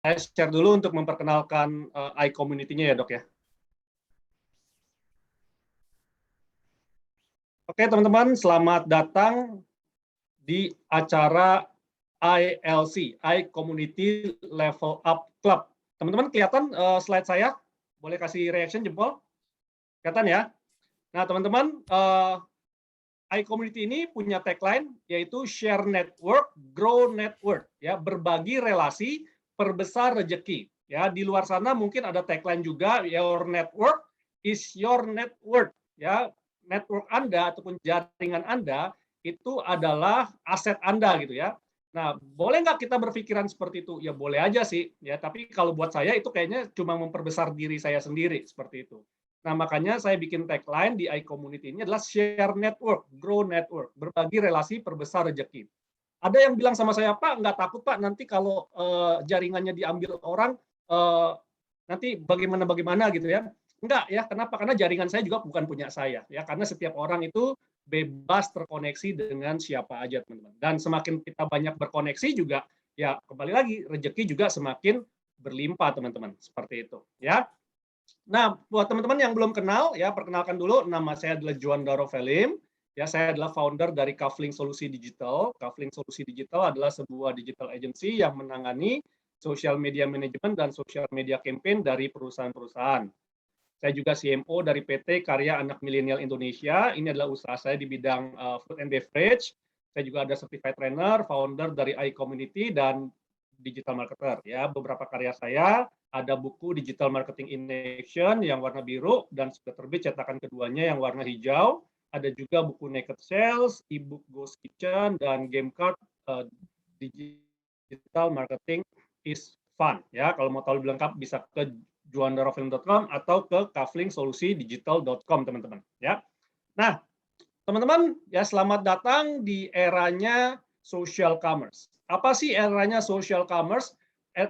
Saya share dulu untuk memperkenalkan iCommunity-nya ya, Dok ya. Oke, teman-teman, selamat datang di acara ILC, iCommunity Level Up Club. Teman-teman, kelihatan slide saya? Boleh kasih reaction jempol? Kelihatan ya? Nah, teman-teman, iCommunity ini punya tagline yaitu Share Network, Grow Network, ya, berbagi relasi, perbesar rezeki. Ya, di luar sana mungkin ada tagline juga, Your Network is Your Network. Ya, network Anda ataupun jaringan Anda itu adalah aset Anda gitu ya. Nah, boleh nggak kita berpikiran seperti itu? Ya boleh aja sih, ya. Tapi kalau buat saya itu kayaknya cuma memperbesar diri saya sendiri seperti itu. Nah, makanya saya bikin tagline di iCommunity ini adalah Share Network, Grow Network, berbagi relasi, perbesar rezeki. Ada yang bilang sama saya, Pak, nggak takut Pak nanti kalau jaringannya diambil orang, nanti bagaimana gitu ya. Enggak ya, kenapa? Karena jaringan saya juga bukan punya saya ya, karena setiap orang itu bebas terkoneksi dengan siapa aja teman-teman. Dan semakin kita banyak berkoneksi juga, ya kembali lagi rezeki juga semakin berlimpah teman-teman, seperti itu ya. Nah, buat teman-teman yang belum kenal, ya perkenalkan dulu, nama saya adalah Juan Darofelim. Ya, saya adalah founder dari Kafling Solusi Digital. Kafling Solusi Digital adalah sebuah digital agency yang menangani social media management dan social media campaign dari perusahaan-perusahaan. Saya juga CMO dari PT Karya Anak Milenial Indonesia. Ini adalah usaha saya di bidang food and beverage. Saya juga ada certified trainer, founder dari iCommunity dan digital marketer. Ya, beberapa karya saya ada buku Digital Marketing in Action yang warna biru dan sudah terbit cetakan keduanya yang warna hijau. Ada juga buku Naked Sales, e-book Ghost Kitchen dan game card Digital Marketing is Fun. Ya, kalau mau tahu lebih lengkap bisa ke juandarofilm.com atau ke kaflingsolusidigital.com teman-teman. Ya. Nah, teman-teman, ya selamat datang di eranya social commerce. Apa sih eranya social commerce?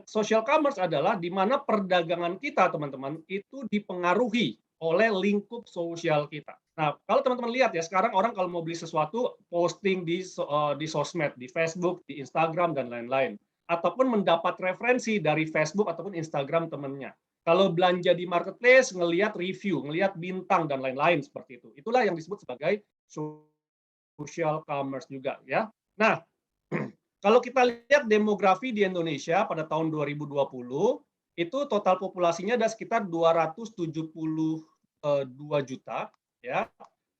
Social commerce adalah di mana perdagangan kita, teman-teman, itu dipengaruhi oleh lingkup sosial kita. Nah, kalau teman-teman lihat ya, sekarang orang kalau mau beli sesuatu, posting di sosmed, di Facebook, di Instagram, dan lain-lain. Ataupun mendapat referensi dari Facebook ataupun Instagram temannya. Kalau belanja di marketplace, ngelihat review, ngelihat bintang, dan lain-lain seperti itu. Itulah yang disebut sebagai social commerce juga ya. Nah, kalau kita lihat demografi di Indonesia pada tahun 2020, itu total populasinya ada sekitar 272 juta ya.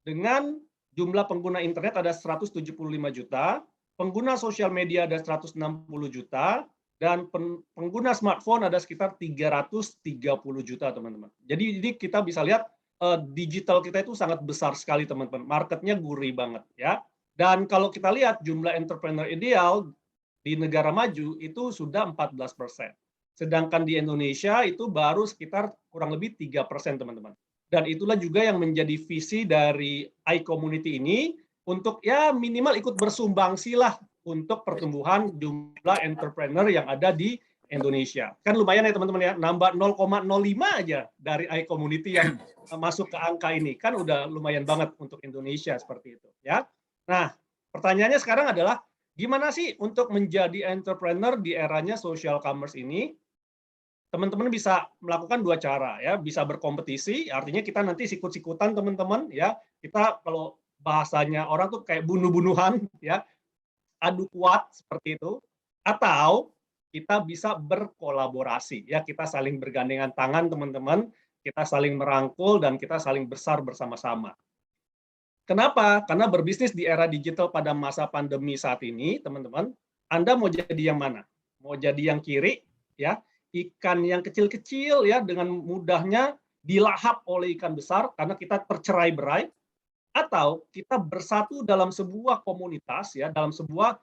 Dengan jumlah pengguna internet ada 175 juta, pengguna sosial media ada 160 juta, dan pengguna smartphone ada sekitar 330 juta, teman-teman. Jadi kita bisa lihat digital kita itu sangat besar sekali, teman-teman. Marketnya gurih banget ya. Dan kalau kita lihat jumlah entrepreneur ideal di negara maju itu sudah 14%. Sedangkan di Indonesia itu baru sekitar kurang lebih 3%, teman-teman. Dan itulah juga yang menjadi visi dari iCommunity ini untuk ya minimal ikut bersumbangsi lah untuk pertumbuhan jumlah entrepreneur yang ada di Indonesia. Kan lumayan ya teman-teman ya, nambah 0,05 aja dari iCommunity yang masuk ke angka ini. Kan udah lumayan banget untuk Indonesia seperti itu ya. Nah, pertanyaannya sekarang adalah gimana sih untuk menjadi entrepreneur di eranya social commerce ini? Teman-teman bisa melakukan dua cara ya, bisa berkompetisi, artinya kita nanti sikut-sikutan teman-teman ya. Kita kalau bahasanya orang tuh kayak bunuh-bunuhan ya, adu kuat seperti itu, atau kita bisa berkolaborasi ya, kita saling bergandengan tangan teman-teman, kita saling merangkul dan kita saling besar bersama-sama. Kenapa? Karena berbisnis di era digital pada masa pandemi saat ini, teman-teman, Anda mau jadi yang mana? Mau jadi yang kiri, ya, ikan yang kecil-kecil ya dengan mudahnya dilahap oleh ikan besar karena kita tercerai-berai, atau kita bersatu dalam sebuah komunitas ya, dalam sebuah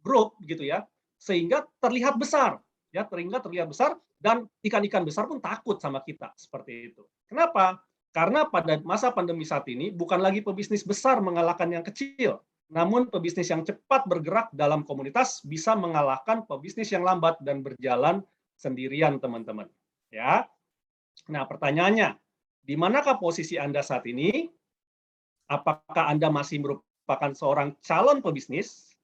grup gitu ya, sehingga terlihat besar, ya, terlihat besar dan ikan-ikan besar pun takut sama kita seperti itu. Kenapa? Karena pada masa pandemi saat ini bukan lagi pebisnis besar mengalahkan yang kecil, namun pebisnis yang cepat bergerak dalam komunitas bisa mengalahkan pebisnis yang lambat dan berjalan sendirian, teman-teman. Ya. Nah, pertanyaannya, di manakah posisi Anda saat ini? Apakah Anda masih merupakan seorang calon pebisnis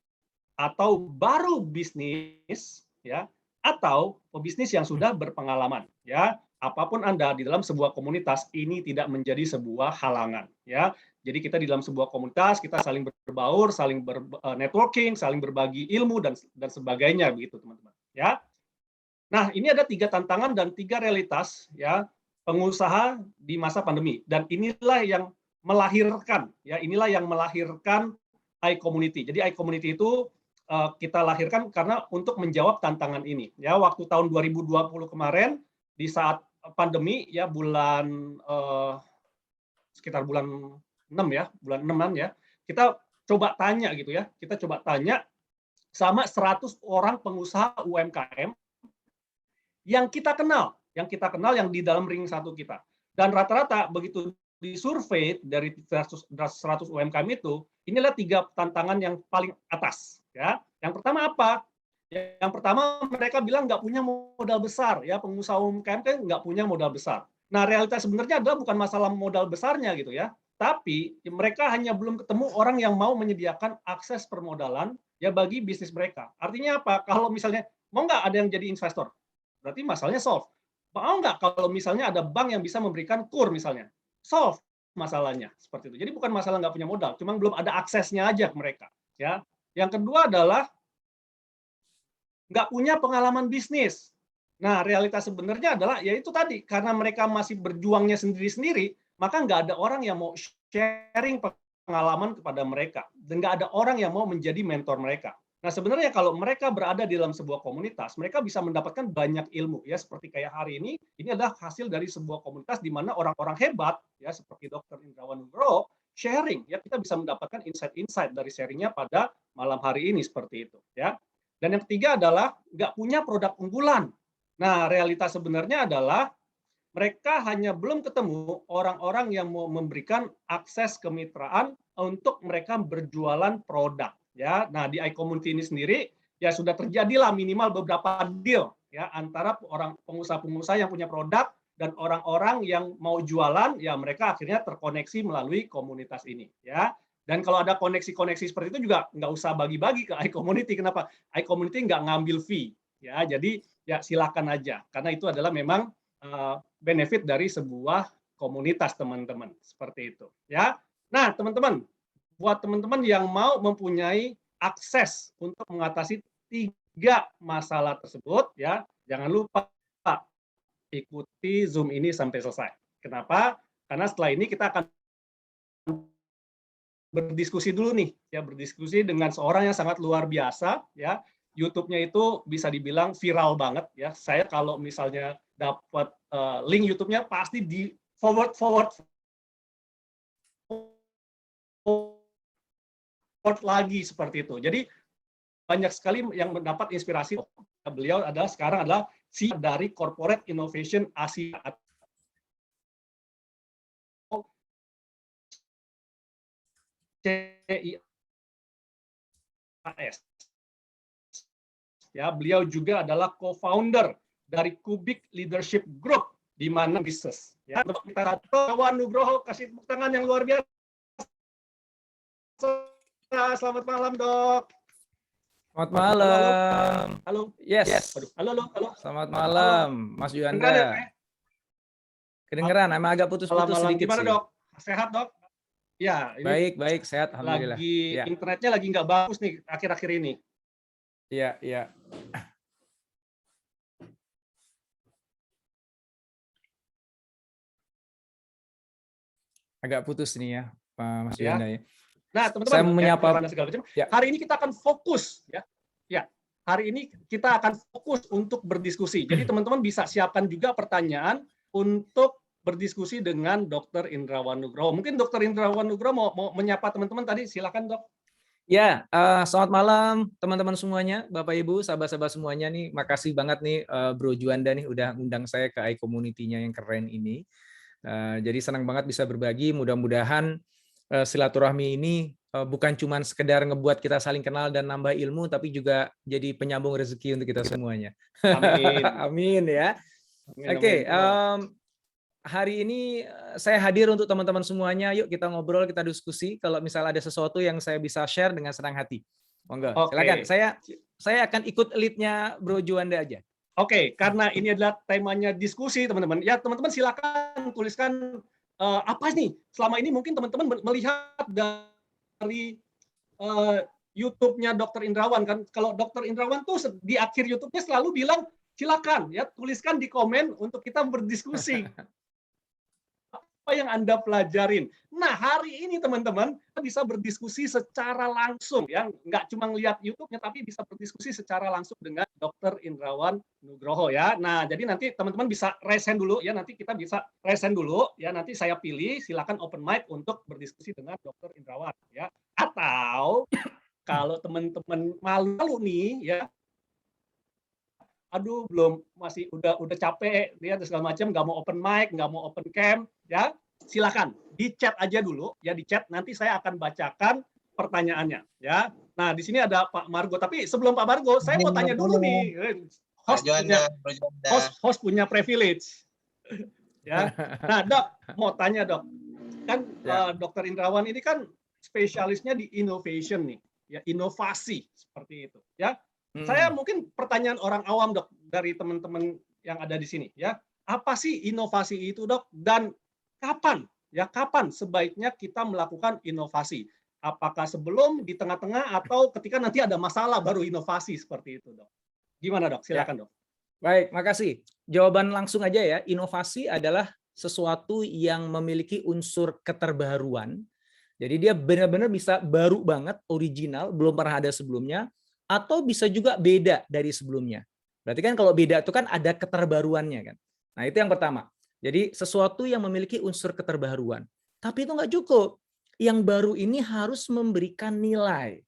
atau baru bisnis, ya, atau pebisnis yang sudah berpengalaman. Ya, apapun Anda di dalam sebuah komunitas ini tidak menjadi sebuah halangan. Ya, jadi kita di dalam sebuah komunitas kita saling berbaur, saling networking, saling berbagi ilmu dan sebagainya begitu teman-teman. Ya, nah ini ada 3 tantangan dan 3 realitas ya pengusaha di masa pandemi dan inilah yang melahirkan iCommunity. Jadi iCommunity itu kita lahirkan karena untuk menjawab tantangan ini. Ya, waktu tahun 2020 kemarin di saat pandemi ya sekitar bulan 6 ya, bulan 6-an ya. Kita coba tanya gitu ya. Kita coba tanya sama 100 orang pengusaha UMKM yang kita kenal yang di dalam ring satu kita. Dan rata-rata begitu disurvei dari 100 UMKM itu, inilah 3 tantangan yang paling atas. Ya, yang pertama apa? Yang pertama mereka bilang nggak punya modal besar, ya pengusaha UMKM kan nggak punya modal besar. Nah realitas sebenarnya adalah bukan masalah modal besarnya gitu ya, tapi mereka hanya belum ketemu orang yang mau menyediakan akses permodalan ya bagi bisnis mereka. Artinya apa? Kalau misalnya mau nggak ada yang jadi investor, berarti masalahnya solve. Mau nggak kalau misalnya ada bank yang bisa memberikan KUR misalnya, solve masalahnya seperti itu. Jadi bukan masalah nggak punya modal, cuma belum ada aksesnya aja ke mereka. Ya, yang kedua adalah nggak punya pengalaman bisnis. Nah, realitas sebenarnya adalah ya itu tadi karena mereka masih berjuangnya sendiri-sendiri, maka nggak ada orang yang mau sharing pengalaman kepada mereka dan nggak ada orang yang mau menjadi mentor mereka. Nah, sebenarnya kalau mereka berada di dalam sebuah komunitas, mereka bisa mendapatkan banyak ilmu ya seperti kayak hari ini adalah hasil dari sebuah komunitas di mana orang-orang hebat ya seperti Dr. Indrawan Nugroho sharing ya kita bisa mendapatkan insight-insight dari sharingnya pada malam hari ini seperti itu ya. Dan yang ketiga adalah nggak punya produk unggulan. Nah, realitas sebenarnya adalah mereka hanya belum ketemu orang-orang yang mau memberikan akses kemitraan untuk mereka berjualan produk. Ya, nah di iCommunity ini sendiri ya sudah terjadilah minimal beberapa deal ya antara orang pengusaha-pengusaha yang punya produk dan orang-orang yang mau jualan ya mereka akhirnya terkoneksi melalui komunitas ini ya. Dan kalau ada koneksi-koneksi seperti itu juga nggak usah bagi-bagi ke iCommunity. Kenapa? iCommunity nggak ngambil fee ya. Jadi ya silakan aja karena itu adalah memang benefit dari sebuah komunitas teman-teman seperti itu ya. Nah teman-teman, buat teman-teman yang mau mempunyai akses untuk mengatasi 3 masalah tersebut ya, jangan lupa ikuti Zoom ini sampai selesai. Kenapa? Karena setelah ini kita akan berdiskusi dulu nih ya, berdiskusi dengan seorang yang sangat luar biasa ya. YouTube-nya itu bisa dibilang viral banget ya. Saya kalau misalnya dapat link YouTube-nya pasti di forward lagi seperti itu. Jadi banyak sekali yang mendapat inspirasi. Beliau adalah sekarang adalah CEO dari Corporate Innovation Asia atau CIAS. Ya, beliau juga adalah co-founder dari Kubik Leadership Group di mana bisnis. Ya, kita Indrawan Nugroho kasih tepuk tangan yang luar biasa. Selamat malam, Dok. Selamat malam. Halo. Yes. Halo. Selamat malam, Mas Yuanda. Kedengeran, emang agak putus-putus sedikit gimana, sih. Dok? Sehat, Dok? Ya, ini baik, sehat, alhamdulillah. Lagi internetnya lagi nggak bagus nih akhir-akhir ini. Iya. Agak putus nih ya, Pak Mas Yuanda ya. Nah, teman-teman, saya menyapa segala macam. Hari ini kita akan fokus ya. Hari ini kita akan fokus untuk berdiskusi. Jadi teman-teman bisa siapkan juga pertanyaan untuk berdiskusi dengan Dr. Indrawan Nugroho. Mungkin Dr. Indrawan Nugroho mau menyapa teman-teman tadi, silakan, Dok. Ya, selamat malam teman-teman semuanya, Bapak Ibu, sahabat-sahabat semuanya nih. Makasih banget nih Bro Juanda nih udah undang saya ke iCommunity-nya yang keren ini. Jadi senang banget bisa berbagi. Mudah-mudahan silaturahmi ini bukan cuma sekedar ngebuat kita saling kenal dan nambah ilmu, tapi juga jadi penyambung rezeki untuk kita semuanya. Amin. Amin ya. Oke. Hari ini saya hadir untuk teman-teman semuanya. Yuk kita ngobrol, kita diskusi. Kalau misalnya ada sesuatu yang saya bisa share dengan senang hati. Monggo, silakan. Saya akan ikut lead-nya Bro Juanda aja. Oke, karena ini adalah temanya diskusi, teman-teman. Ya, teman-teman silakan tuliskan apa nih selama ini mungkin teman-teman melihat dari YouTube-nya Dokter Indrawan kan. Kalau Dokter Indrawan tuh di akhir YouTube-nya selalu bilang silakan ya tuliskan di komen untuk kita berdiskusi. Apa yang Anda pelajarin. Nah, hari ini teman-teman kita bisa berdiskusi secara langsung ya, nggak cuma lihat YouTube-nya tapi bisa berdiskusi secara langsung dengan Dr. Indrawan Nugroho ya. Nah, jadi nanti teman-teman bisa raise hand dulu ya, nanti kita bisa raise hand dulu ya, nanti saya pilih silakan open mic untuk berdiskusi dengan Dr. Indrawan ya. Atau kalau teman-teman malu nih ya, aduh belum masih udah capek dia segala macam, nggak mau open mic, nggak mau open cam ya, silakan di chat aja dulu ya, di chat nanti saya akan bacakan pertanyaannya ya. Nah di sini ada Pak Margo, tapi sebelum Pak Margo saya mau tanya dulu nih, host punya privilege ya. Nah Dok mau tanya Dok, kan Dokter Indrawan ini kan spesialisnya di innovation nih ya, inovasi seperti itu ya. Saya mungkin pertanyaan orang awam Dok, dari teman-teman yang ada di sini ya. Apa sih inovasi itu Dok? Dan kapan ya, kapan sebaiknya kita melakukan inovasi? Apakah sebelum, di tengah-tengah, atau ketika nanti ada masalah baru inovasi seperti itu Dok? Gimana Dok? Silakan Dok. Baik, makasih. Jawaban langsung aja ya. Inovasi adalah sesuatu yang memiliki unsur keterbaruan. Jadi dia benar-benar bisa baru banget, original, belum pernah ada sebelumnya, atau bisa juga beda dari sebelumnya. Berarti kan kalau beda itu kan ada keterbaruannya kan. Nah itu yang pertama. Jadi sesuatu yang memiliki unsur keterbaruan. Tapi itu nggak cukup. Yang baru ini harus memberikan nilai.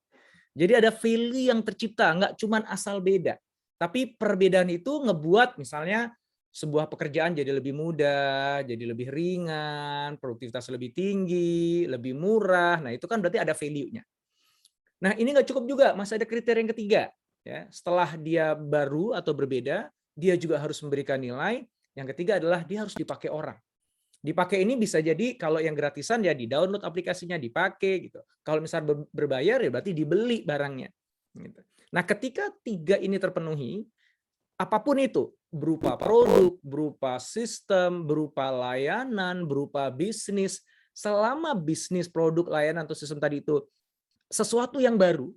Jadi ada value yang tercipta, nggak cuma asal beda. Tapi perbedaan itu ngebuat misalnya sebuah pekerjaan jadi lebih mudah, jadi lebih ringan, produktivitas lebih tinggi, lebih murah. Nah itu kan berarti ada value-nya. Nah, ini nggak cukup juga, masih ada kriteria yang ketiga. Ya, setelah dia baru atau berbeda, dia juga harus memberikan nilai. Yang ketiga adalah dia harus dipakai orang. Dipakai ini bisa jadi kalau yang gratisan ya di-download aplikasinya, dipakai gitu. Kalau misalnya berbayar ya berarti dibeli barangnya. Gitu. Nah, ketika tiga ini terpenuhi, apapun itu, berupa produk, berupa sistem, berupa layanan, berupa bisnis, selama bisnis, produk, layanan, atau sistem tadi itu sesuatu yang baru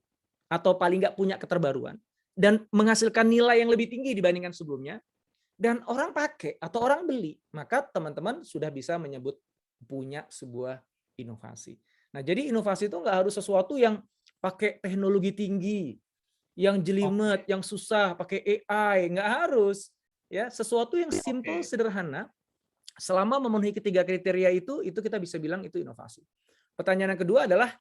atau paling nggak punya keterbaruan dan menghasilkan nilai yang lebih tinggi dibandingkan sebelumnya dan orang pakai atau orang beli, maka teman-teman sudah bisa menyebut punya sebuah inovasi. Nah, jadi inovasi itu nggak harus sesuatu yang pakai teknologi tinggi, yang jelimet, yang susah, pakai AI, nggak harus. Ya, sesuatu yang simple, sederhana, selama memenuhi ketiga kriteria itu kita bisa bilang itu inovasi. Pertanyaan yang kedua adalah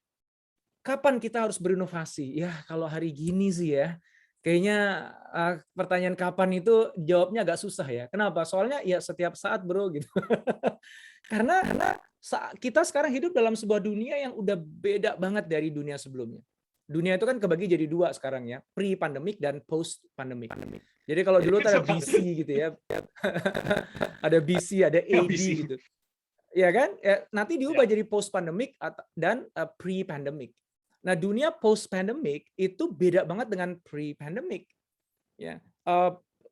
kapan kita harus berinovasi? Ya, kalau hari gini sih ya, kayaknya pertanyaan kapan itu jawabnya agak susah ya. Kenapa? Soalnya ya setiap saat bro gitu. Karena kita sekarang hidup dalam sebuah dunia yang udah beda banget dari dunia sebelumnya. Dunia itu kan kebagi jadi dua sekarang ya, pre-pandemic dan post-pandemic. Jadi kalau dulu ada BC gitu ya, ada BC, ada AD gitu. Ya kan? Ya, nanti diubah jadi post-pandemic dan pre-pandemic. Nah, dunia post-pandemic itu beda banget dengan pre-pandemic. Ya,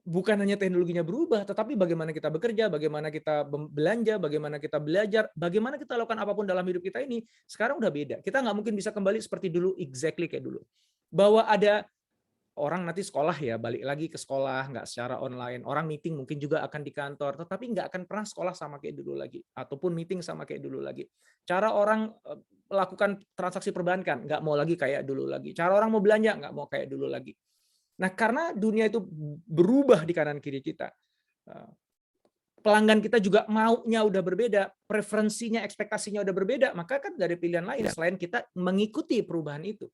bukan hanya teknologinya berubah, tetapi bagaimana kita bekerja, bagaimana kita belanja, bagaimana kita belajar, bagaimana kita lakukan apapun dalam hidup kita ini, sekarang udah beda. Kita nggak mungkin bisa kembali seperti dulu, exactly kayak dulu. Bahwa ada orang nanti sekolah ya, balik lagi ke sekolah, nggak secara online. Orang meeting mungkin juga akan di kantor, tetapi nggak akan pernah sekolah sama kayak dulu lagi. Ataupun meeting sama kayak dulu lagi. Cara orang melakukan transaksi perbankan, nggak mau lagi kayak dulu lagi. Cara orang mau belanja, nggak mau kayak dulu lagi. Nah, karena dunia itu berubah di kanan kiri kita, pelanggan kita juga maunya udah berbeda, preferensinya, ekspektasinya udah berbeda, maka kan nggak ada pilihan lain selain kita mengikuti perubahan itu.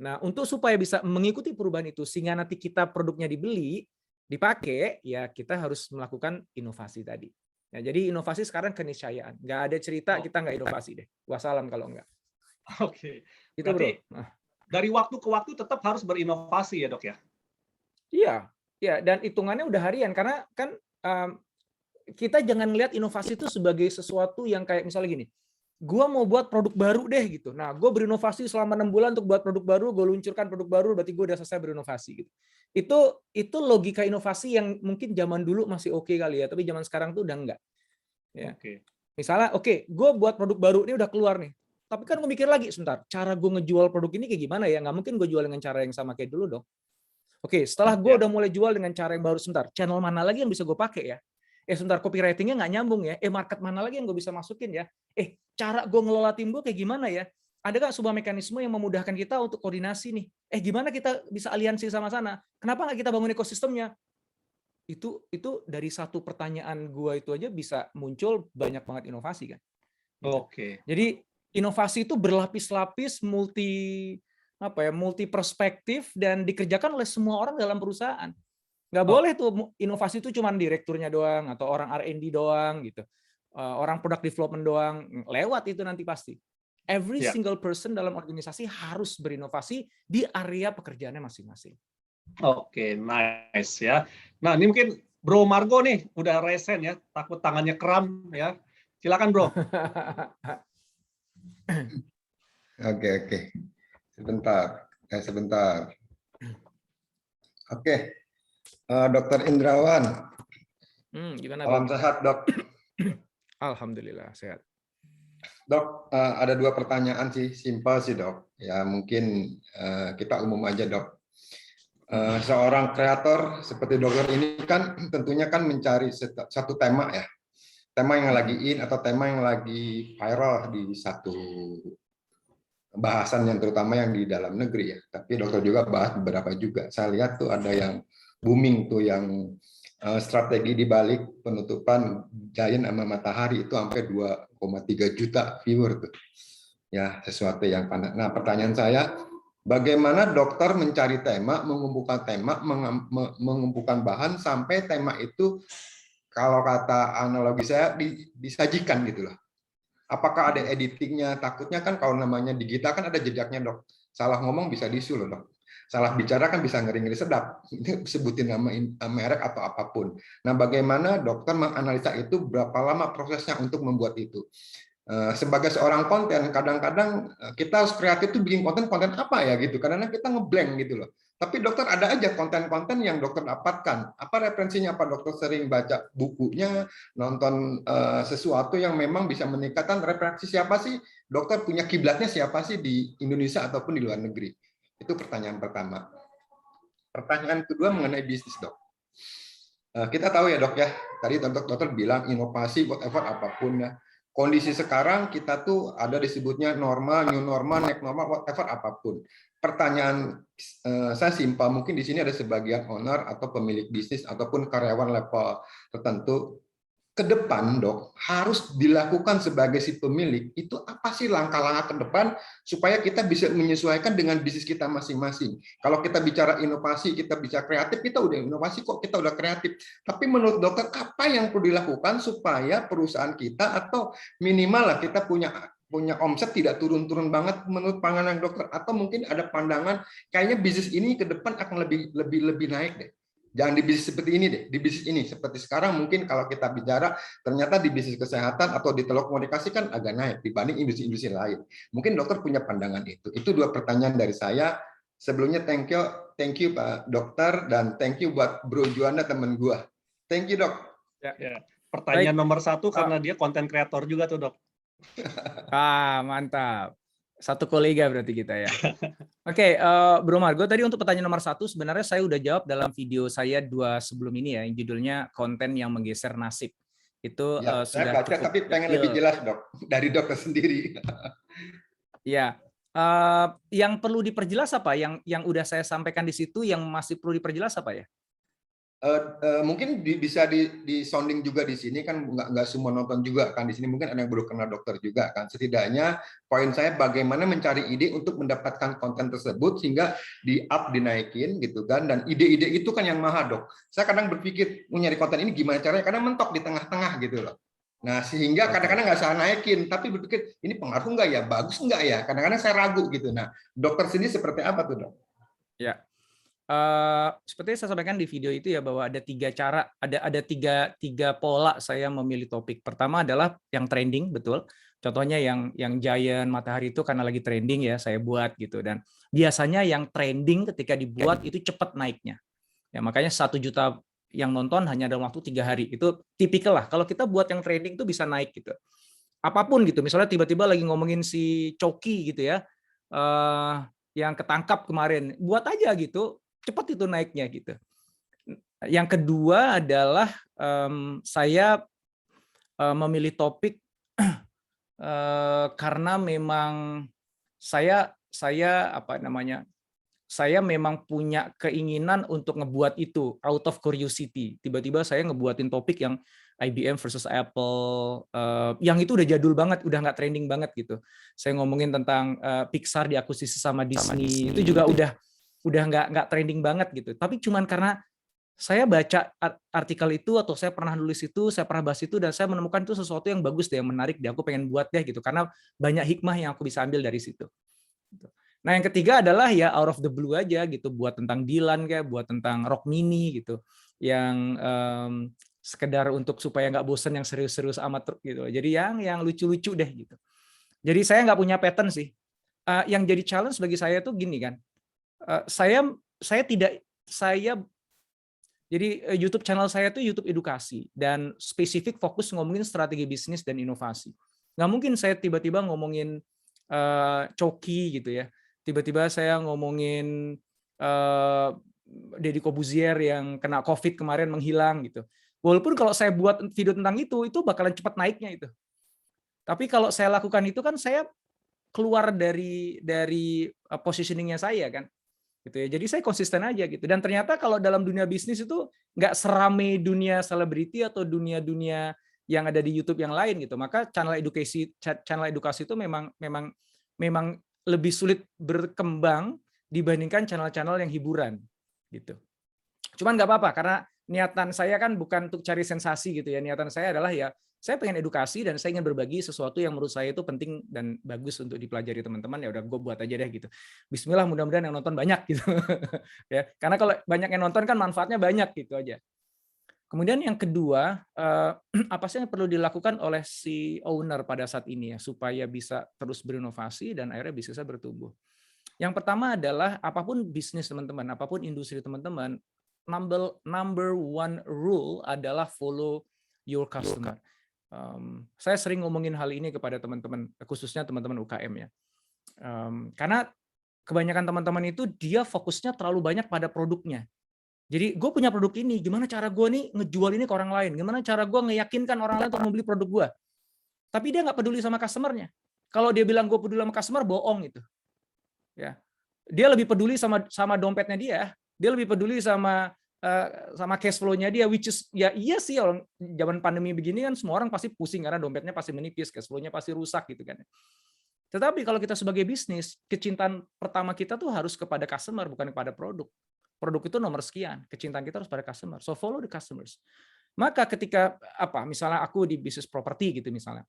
Nah, untuk supaya bisa mengikuti perubahan itu, sehingga nanti kita produknya dibeli, dipakai, ya kita harus melakukan inovasi tadi. Ya, jadi inovasi sekarang keniscayaan. Nggak ada cerita kita nggak inovasi deh. Wassalam kalau nggak. Oke. Itu bro. Dari waktu ke waktu tetap harus berinovasi ya dok ya? Iya, ya, dan hitungannya udah harian. Karena kan kita jangan lihat inovasi itu sebagai sesuatu yang kayak misalnya gini, gue mau buat produk baru deh gitu. Nah, gue berinovasi selama 6 bulan untuk buat produk baru, gue luncurkan produk baru, berarti gue udah selesai berinovasi gitu. Itu logika inovasi yang mungkin zaman dulu masih oke kali ya, tapi zaman sekarang tuh udah enggak. Ya. Oke. Misalnya, oke, gue buat produk baru ini udah keluar nih. Tapi kan gue mikir lagi, sebentar, cara gue ngejual produk ini kayak gimana ya? Nggak mungkin gue jual dengan cara yang sama kayak dulu dong. Oke, setelah gue Ya. udah mulai jual dengan cara yang baru, sebentar, channel mana lagi yang bisa gue pakai ya? Sebentar, copywriting-nya nggak nyambung ya? Market mana lagi yang gue bisa masukin ya? Cara gue ngelola tim gue kayak gimana ya? Ada nggak sebuah mekanisme yang memudahkan kita untuk koordinasi nih? Gimana kita bisa aliansi sama sana? Kenapa nggak kita bangun ekosistemnya? Itu dari satu pertanyaan gua itu aja bisa muncul banyak banget inovasi kan. Gitu. Oke. Jadi inovasi itu berlapis-lapis, multi perspektif dan dikerjakan oleh semua orang dalam perusahaan. Nggak boleh tuh inovasi itu cuma direkturnya doang atau orang R&D doang gitu. Orang product development doang, lewat itu nanti pasti. Every single person dalam organisasi harus berinovasi di area pekerjaannya masing-masing. Oke, nice ya. Nah, ini mungkin Bro Margo nih udah resen ya, takut tangannya kram ya. Silakan Bro. Oke. Sebentar. Oke. Dokter Indrawan. Gimana, Salam Bang? sehat, Dok. Alhamdulillah sehat. Dok, ada 2 pertanyaan sih, simpel sih, Dok. Ya, mungkin kita umum aja, Dok. Seorang kreator seperti dokter ini kan tentunya kan mencari satu tema ya. Tema yang lagi in atau tema yang lagi viral di satu bahasan yang terutama yang di dalam negeri ya. Tapi dokter juga bahas beberapa juga. Saya lihat tuh ada yang booming tuh yang strategi di balik penutupan Giant sama Matahari itu sampai 2,3 juta viewer tuh. Ya, sesuatu yang panas. Nah, pertanyaan saya, bagaimana dokter mencari tema, mengumpulkan bahan sampai tema itu kalau kata analogi saya disajikan gitu loh. Apakah ada editingnya? Takutnya kan kalau namanya digital kan ada jejaknya, Dok. Salah ngomong bisa disu loh, Dok. Salah bicara kan bisa ngeri-ngeri sedap. Ini sebutin nama merek atau apapun. Nah, bagaimana dokter menganalisa itu, berapa lama prosesnya untuk membuat itu? Sebagai seorang konten, kadang-kadang kita harus kreatif tuh bikin konten apa ya gitu. Karena kita ngeblank gitu loh. Tapi dokter ada aja konten-konten yang dokter dapatkan. Apa referensinya? Apa dokter sering baca bukunya, nonton sesuatu yang memang bisa meningkatkan referensi siapa sih? Dokter punya kiblatnya siapa sih di Indonesia ataupun di luar negeri? Itu pertanyaan pertama. Pertanyaan kedua mengenai bisnis, Dok. Kita tahu ya, Dok ya. Tadi dokter bilang inovasi whatever apapun ya. Kondisi sekarang kita tuh ada disebutnya normal, new normal, next normal, whatever apapun. Pertanyaan saya simpel, mungkin di sini ada sebagian owner atau pemilik bisnis ataupun karyawan level tertentu. Ke depan, Dok, harus dilakukan sebagai si pemilik, itu apa sih langkah-langkah ke depan supaya kita bisa menyesuaikan dengan bisnis kita masing-masing. Kalau kita bicara inovasi, kita bicara kreatif, kita udah inovasi kok, kita udah kreatif. Tapi menurut dokter, apa yang perlu dilakukan supaya perusahaan kita atau minimal lah kita punya omset tidak turun-turun banget menurut pandangan dokter, atau mungkin ada pandangan kayaknya bisnis ini ke depan akan lebih naik deh. Jangan di bisnis seperti ini deh, di bisnis ini seperti sekarang mungkin kalau kita bicara ternyata di bisnis kesehatan atau di telekomunikasi kan agak naik dibanding industri-industri lain. Mungkin dokter punya pandangan itu. Itu 2 pertanyaan dari saya. Sebelumnya thank you Pak Dokter, dan thank you buat Bro Juanda teman gua. Thank you, Dok. Ya. Pertanyaan nomor 1 karena dia konten kreator juga tuh, Dok. Mantap. Satu kolega berarti kita ya. Oke, Bro Margo, tadi untuk pertanyaan nomor 1 sebenarnya saya udah jawab dalam video saya 2 sebelum ini ya, yang judulnya konten yang menggeser nasib. Itu ya, sudah saya baca cukup tapi pengen lebih jelas, Dok, dari dokter sendiri. Ya, yang perlu diperjelas apa? Yang udah saya sampaikan di situ, yang masih perlu diperjelas apa ya? Mungkin bisa di sounding juga di sini kan, nggak semua nonton juga kan di sini, mungkin ada yang baru kenal dokter juga kan. Setidaknya poin saya bagaimana mencari ide untuk mendapatkan konten tersebut sehingga dinaikin gitu kan, dan ide-ide itu kan yang mahal, Dok. Saya kadang berpikir mau nyari konten ini gimana caranya, karena mentok di tengah-tengah gitu loh. Nah, sehingga kadang-kadang nggak saya naikin, tapi berpikir ini pengaruh nggak ya, bagus nggak ya, kadang-kadang saya ragu gitu. Nah, dokter sini seperti apa tuh, Dok? Ya. Seperti saya sampaikan di video itu ya, bahwa ada 3 cara, ada tiga pola saya memilih topik. Pertama adalah yang trending, betul. Contohnya yang Giant Matahari itu karena lagi trending ya saya buat gitu, dan biasanya yang trending ketika dibuat itu cepat naiknya. Ya makanya 1 juta yang nonton hanya dalam waktu 3 hari. Itu tipikal lah. Kalau kita buat yang trending itu bisa naik gitu. Apapun gitu. Misalnya tiba-tiba lagi ngomongin si Coki gitu ya. Yang ketangkap kemarin, buat aja gitu, cepat itu naiknya gitu. Yang kedua adalah saya memilih topik karena memang saya apa namanya, saya memang punya keinginan untuk ngebuat itu out of curiosity. Tiba-tiba saya ngebuatin topik yang IBM versus Apple, yang itu udah jadul banget, udah nggak trending banget gitu. Saya ngomongin tentang Pixar diakuisisi sama Disney, itu juga udah nggak trending banget gitu. Tapi cuman karena saya baca artikel itu atau saya pernah nulis itu, saya pernah bahas itu, dan saya menemukan itu sesuatu yang bagus deh, yang menarik deh, aku pengen buat deh gitu, karena banyak hikmah yang aku bisa ambil dari situ. Nah yang ketiga adalah ya out of the blue aja gitu, buat tentang Dylan kayak, buat tentang Rock Mini gitu, yang sekedar untuk supaya nggak bosen yang serius-serius amat gitu. Jadi yang lucu-lucu deh gitu. Jadi saya nggak punya pattern sih. Yang jadi challenge bagi saya tuh gini kan, jadi YouTube channel saya tuh YouTube edukasi dan spesifik fokus ngomongin strategi bisnis dan inovasi. Nggak mungkin saya tiba-tiba ngomongin Coki gitu ya. Tiba-tiba saya ngomongin Deddy Corbuzier yang kena COVID kemarin menghilang gitu. Walaupun kalau saya buat video tentang itu bakalan cepat naiknya itu. Tapi kalau saya lakukan itu kan saya keluar dari positioningnya saya kan. Gitu ya. Jadi saya konsisten aja gitu. Dan ternyata kalau dalam dunia bisnis itu nggak serame dunia selebriti atau dunia-dunia yang ada di YouTube yang lain gitu. Maka channel edukasi itu memang lebih sulit berkembang dibandingkan channel-channel yang hiburan gitu. Cuman nggak apa-apa karena niatan saya kan bukan untuk cari sensasi gitu ya. Niatan saya adalah ya saya pengen edukasi dan saya ingin berbagi sesuatu yang menurut saya itu penting dan bagus untuk dipelajari teman-teman. Ya udah gue buat aja deh gitu. Bismillah, mudah-mudahan yang nonton banyak gitu. Ya, karena kalau banyak yang nonton kan manfaatnya banyak gitu aja. Kemudian yang kedua, apa sih yang perlu dilakukan oleh si owner pada saat ini ya supaya bisa terus berinovasi dan akhirnya bisnisnya bertumbuh. Yang pertama adalah apapun bisnis teman-teman, apapun industri teman-teman, number one rule adalah follow your customer. Saya sering ngomongin hal ini kepada teman-teman, khususnya teman-teman UKM ya. Karena kebanyakan teman-teman itu dia fokusnya terlalu banyak pada produknya. Jadi gue punya produk ini, gimana cara gue nih ngejual ini ke orang lain? Gimana cara gue ngeyakinkan orang lain untuk membeli produk gue? Tapi dia nggak peduli sama customer-nya. Kalau dia bilang gue peduli sama customer, bohong itu. Ya, dia lebih peduli sama dompetnya dia. Dia lebih peduli sama cash flow-nya dia, which is ya iya sih, orang zaman pandemi begini kan semua orang pasti pusing karena dompetnya pasti menipis, cash flow-nya pasti rusak gitu kan. Tetapi kalau kita sebagai bisnis, kecintaan pertama kita tuh harus kepada customer, bukan kepada produk. Produk itu nomor sekian, kecintaan kita harus pada customer. So follow the customers. Maka ketika misalnya aku di bisnis properti gitu misalnya,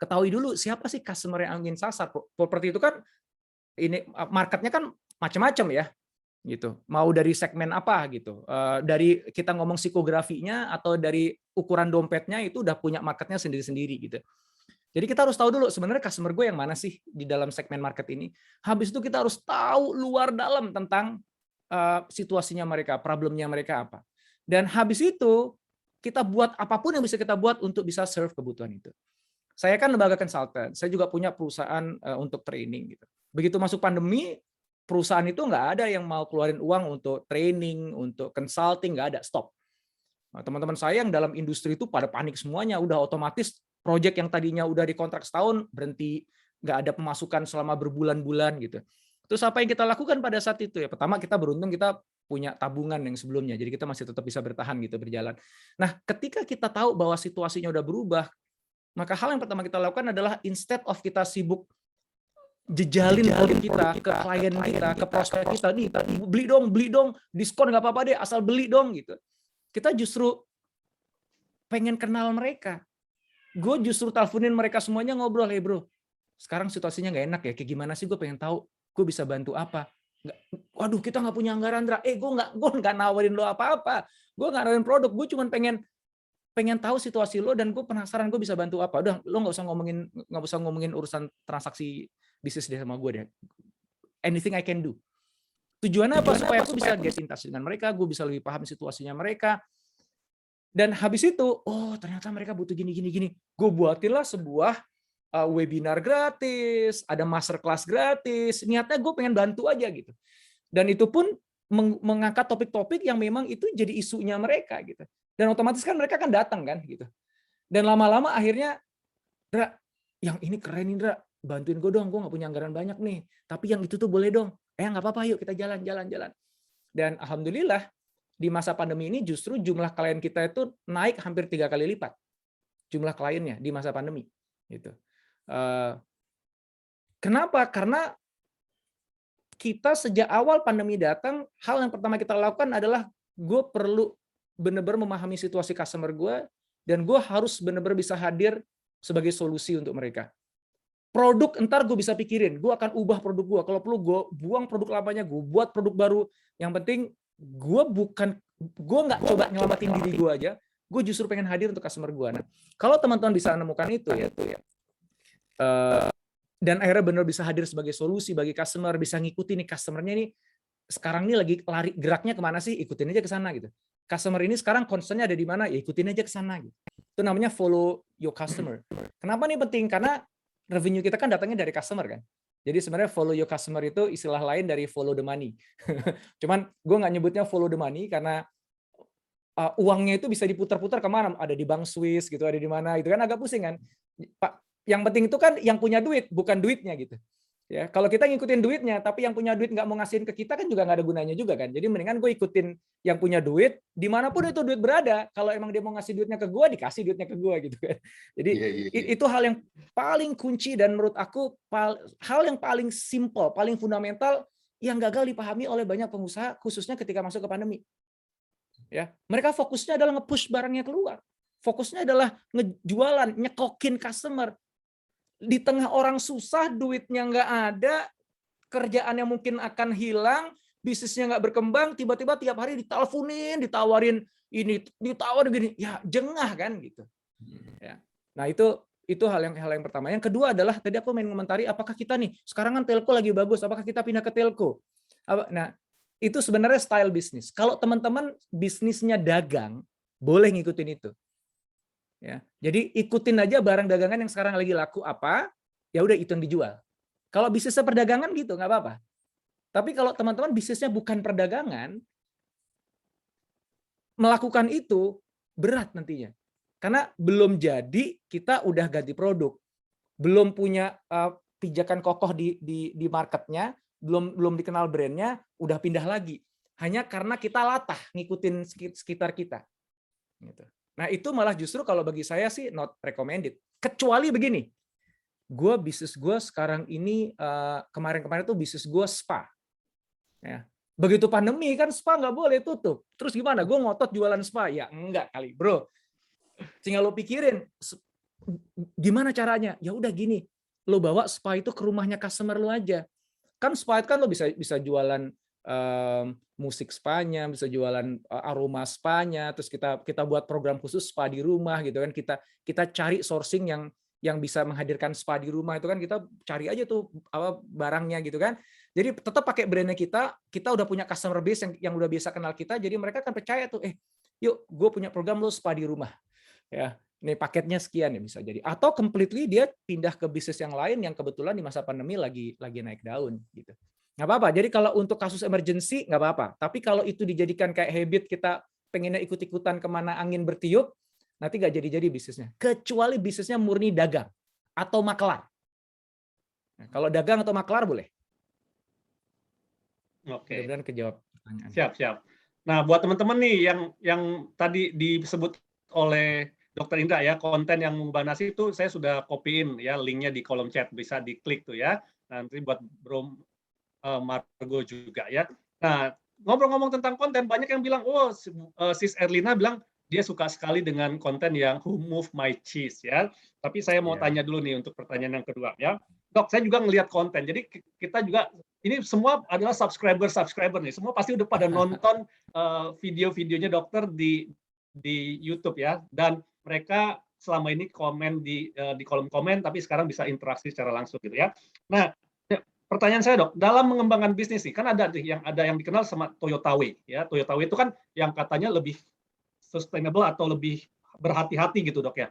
ketahui dulu siapa sih customer yang ingin sasar. Properti itu kan ini marketnya kan macam-macam ya. Gitu. Mau dari segmen apa gitu. Dari kita ngomong psikografinya atau dari ukuran dompetnya itu udah punya marketnya sendiri-sendiri gitu. Jadi kita harus tahu dulu sebenarnya customer gue yang mana sih di dalam segmen market ini. Habis itu kita harus tahu luar dalam tentang situasinya mereka, problemnya mereka apa. Dan habis itu kita buat apapun yang bisa kita buat untuk bisa serve kebutuhan itu. Saya kan lembaga konsultan, saya juga punya perusahaan untuk training gitu. Begitu masuk pandemi, perusahaan itu nggak ada yang mau keluarin uang untuk training, untuk consulting, nggak ada, stop. Nah, teman-teman saya yang dalam industri itu pada panik semuanya, udah otomatis proyek yang tadinya udah dikontrak setahun berhenti, nggak ada pemasukan selama berbulan-bulan gitu. Terus apa yang kita lakukan pada saat itu ya? Pertama kita beruntung kita punya tabungan yang sebelumnya, jadi kita masih tetap bisa bertahan gitu, berjalan. Nah, ketika kita tahu bahwa situasinya udah berubah, maka hal yang pertama kita lakukan adalah instead of kita sibuk jejalin produk kita ke klien kita, ke prospek kita, nih beli dong, diskon nggak apa-apa deh, asal beli dong gitu. Kita justru pengen kenal mereka. Gue justru teleponin mereka semuanya, ngobrol, hey bro, sekarang situasinya nggak enak ya, kayak gimana sih, gue pengen tahu, gue bisa bantu apa. Waduh, kita nggak punya anggaran, Dra. Gue nggak nawarin lo apa-apa, gue nggak nawarin produk, gue cuma pengen pengen tahu situasi lo dan gue penasaran gue bisa bantu apa. Udah, lo nggak usah ngomongin urusan transaksi bisnis deh sama gue deh. Anything I can do. Tujuannya apa? Supaya aku bisa get in touch dengan mereka, gue bisa lebih paham situasinya mereka. Dan habis itu, oh ternyata mereka butuh gini. Gue buatinlah sebuah webinar gratis, ada masterclass gratis. Niatnya gue pengen bantu aja gitu. Dan itu pun mengangkat topik-topik yang memang itu jadi isunya mereka gitu. Dan otomatis kan mereka kan datang kan gitu. Dan lama-lama akhirnya, Dra, yang ini keren nih Dra, bantuin gue dong, gue nggak punya anggaran banyak nih. Tapi yang itu tuh boleh dong. Nggak apa-apa, yuk kita jalan. Dan alhamdulillah di masa pandemi ini justru jumlah klien kita itu naik hampir 3 kali lipat jumlah kliennya di masa pandemi. Gitu. Kenapa? Karena kita sejak awal pandemi datang, hal yang pertama kita lakukan adalah gue perlu benar-benar memahami situasi customer gue, dan gue harus benar-benar bisa hadir sebagai solusi untuk mereka. Produk entar gue bisa pikirin, gue akan ubah produk gue. Kalau perlu gue buang produk lamanya, gue buat produk baru. Yang penting gue nggak coba nyelamatin diri gue aja, gue justru pengen hadir untuk customer gue. Nah, kalau teman-teman bisa menemukan itu ya, dan akhirnya benar bisa hadir sebagai solusi bagi customer, bisa ngikutin nih customernya ini sekarang ini lagi lari geraknya kemana sih, ikutin aja ke sana gitu. Customer ini sekarang concernnya ada di mana, ya ikutin aja ke sana gitu. Itu namanya follow your customer. Kenapa nih penting? Karena revenue kita kan datangnya dari customer kan. Jadi sebenarnya follow your customer itu istilah lain dari follow the money. Cuman gue nggak nyebutnya follow the money karena uangnya itu bisa diputar-putar kemana? Ada di bank Swiss gitu, ada di mana? Itu kan agak pusing kan. Pak, yang penting itu kan yang punya duit, bukan duitnya gitu. Ya, kalau kita ngikutin duitnya, tapi yang punya duit nggak mau ngasihin ke kita kan juga nggak ada gunanya juga kan. Jadi mendingan gue ikutin yang punya duit, dimanapun itu duit berada. Kalau emang dia mau ngasih duitnya ke gue, dikasih duitnya ke gue gitu kan. Jadi itu hal yang paling kunci dan menurut aku hal yang paling simple, paling fundamental yang gagal dipahami oleh banyak pengusaha, khususnya ketika masuk ke pandemi. Ya, mereka fokusnya adalah nge-push barangnya keluar. Fokusnya adalah ngejualan, nyekokin customer. Di tengah orang susah, duitnya nggak ada, kerjaannya mungkin akan hilang, bisnisnya nggak berkembang, tiba-tiba tiap hari diteleponin, ditawarin ini, ditawarin gini, ya jengah kan gitu. Ya. Nah itu hal yang pertama. Yang kedua adalah tadi aku main komentari, apakah kita nih sekarang kan telco lagi bagus, apakah kita pindah ke telco? Nah itu sebenarnya style bisnis. Kalau teman-teman bisnisnya dagang, boleh ngikutin itu. Ya, jadi ikutin aja barang dagangan yang sekarang lagi laku apa, ya udah itu yang dijual. Kalau bisnisnya perdagangan gitu nggak apa-apa. Tapi kalau teman-teman bisnisnya bukan perdagangan, melakukan itu berat nantinya. Karena belum jadi kita udah ganti produk, belum punya pijakan kokoh di marketnya, belum dikenal brandnya, udah pindah lagi. Hanya karena kita latah ngikutin sekitar kita. Gitu. Nah itu malah justru kalau bagi saya sih not recommended. Kecuali begini, bisnis gue sekarang ini kemarin-kemarin tuh bisnis gue spa. Ya. Begitu pandemi kan spa nggak boleh tutup. Terus gimana? Gue ngotot jualan spa? Ya enggak kali bro. Tinggal lo pikirin gimana caranya. Ya udah gini, lo bawa spa itu ke rumahnya customer lo aja. Kan spa itu kan lo bisa jualan musik spa-nya, bisa jualan aroma spa-nya, terus kita buat program khusus spa di rumah gitu kan, kita cari sourcing yang bisa menghadirkan spa di rumah itu kan, kita cari aja tuh barangnya gitu kan. Jadi tetap pakai brandnya kita udah punya customer base yang udah biasa kenal kita, jadi mereka akan percaya tuh, yuk gue punya program lo spa di rumah. Ya, ini paketnya sekian ya bisa jadi. Atau completely dia pindah ke bisnis yang lain yang kebetulan di masa pandemi lagi naik daun gitu. Nggak apa-apa. Jadi kalau untuk kasus emergency nggak apa-apa. Tapi kalau itu dijadikan kayak habit, kita pengennya ikut-ikutan kemana angin bertiup, nanti nggak jadi bisnisnya. Kecuali bisnisnya murni dagang atau makelar. Nah, kalau dagang atau makelar boleh. Oke. Mudah-mudahan kejawab pertanyaan. Siap. Nah, buat teman-teman nih yang tadi disebut oleh Dr. Indra ya, konten yang mengubah nasib itu saya sudah copyin ya, linknya di kolom chat, bisa diklik tuh ya. Nanti buat Bro Margo juga ya. Nah, ngomong-ngomong tentang konten, banyak yang bilang, Sis Erlina bilang dia suka sekali dengan konten yang Who Moved My Cheese ya. Tapi saya mau tanya dulu nih untuk pertanyaan yang kedua ya. Dok, saya juga ngelihat konten. Jadi kita juga ini semua adalah subscriber nih. Semua pasti udah pada nonton video-videonya dokter di di YouTube ya, dan mereka selama ini komen di kolom komen, tapi sekarang bisa interaksi secara langsung gitu ya. Nah, pertanyaan saya dok, dalam mengembangkan bisnis nih, kan ada yang dikenal sama Toyota Way ya. Toyota Way itu kan yang katanya lebih sustainable atau lebih berhati-hati gitu dok ya.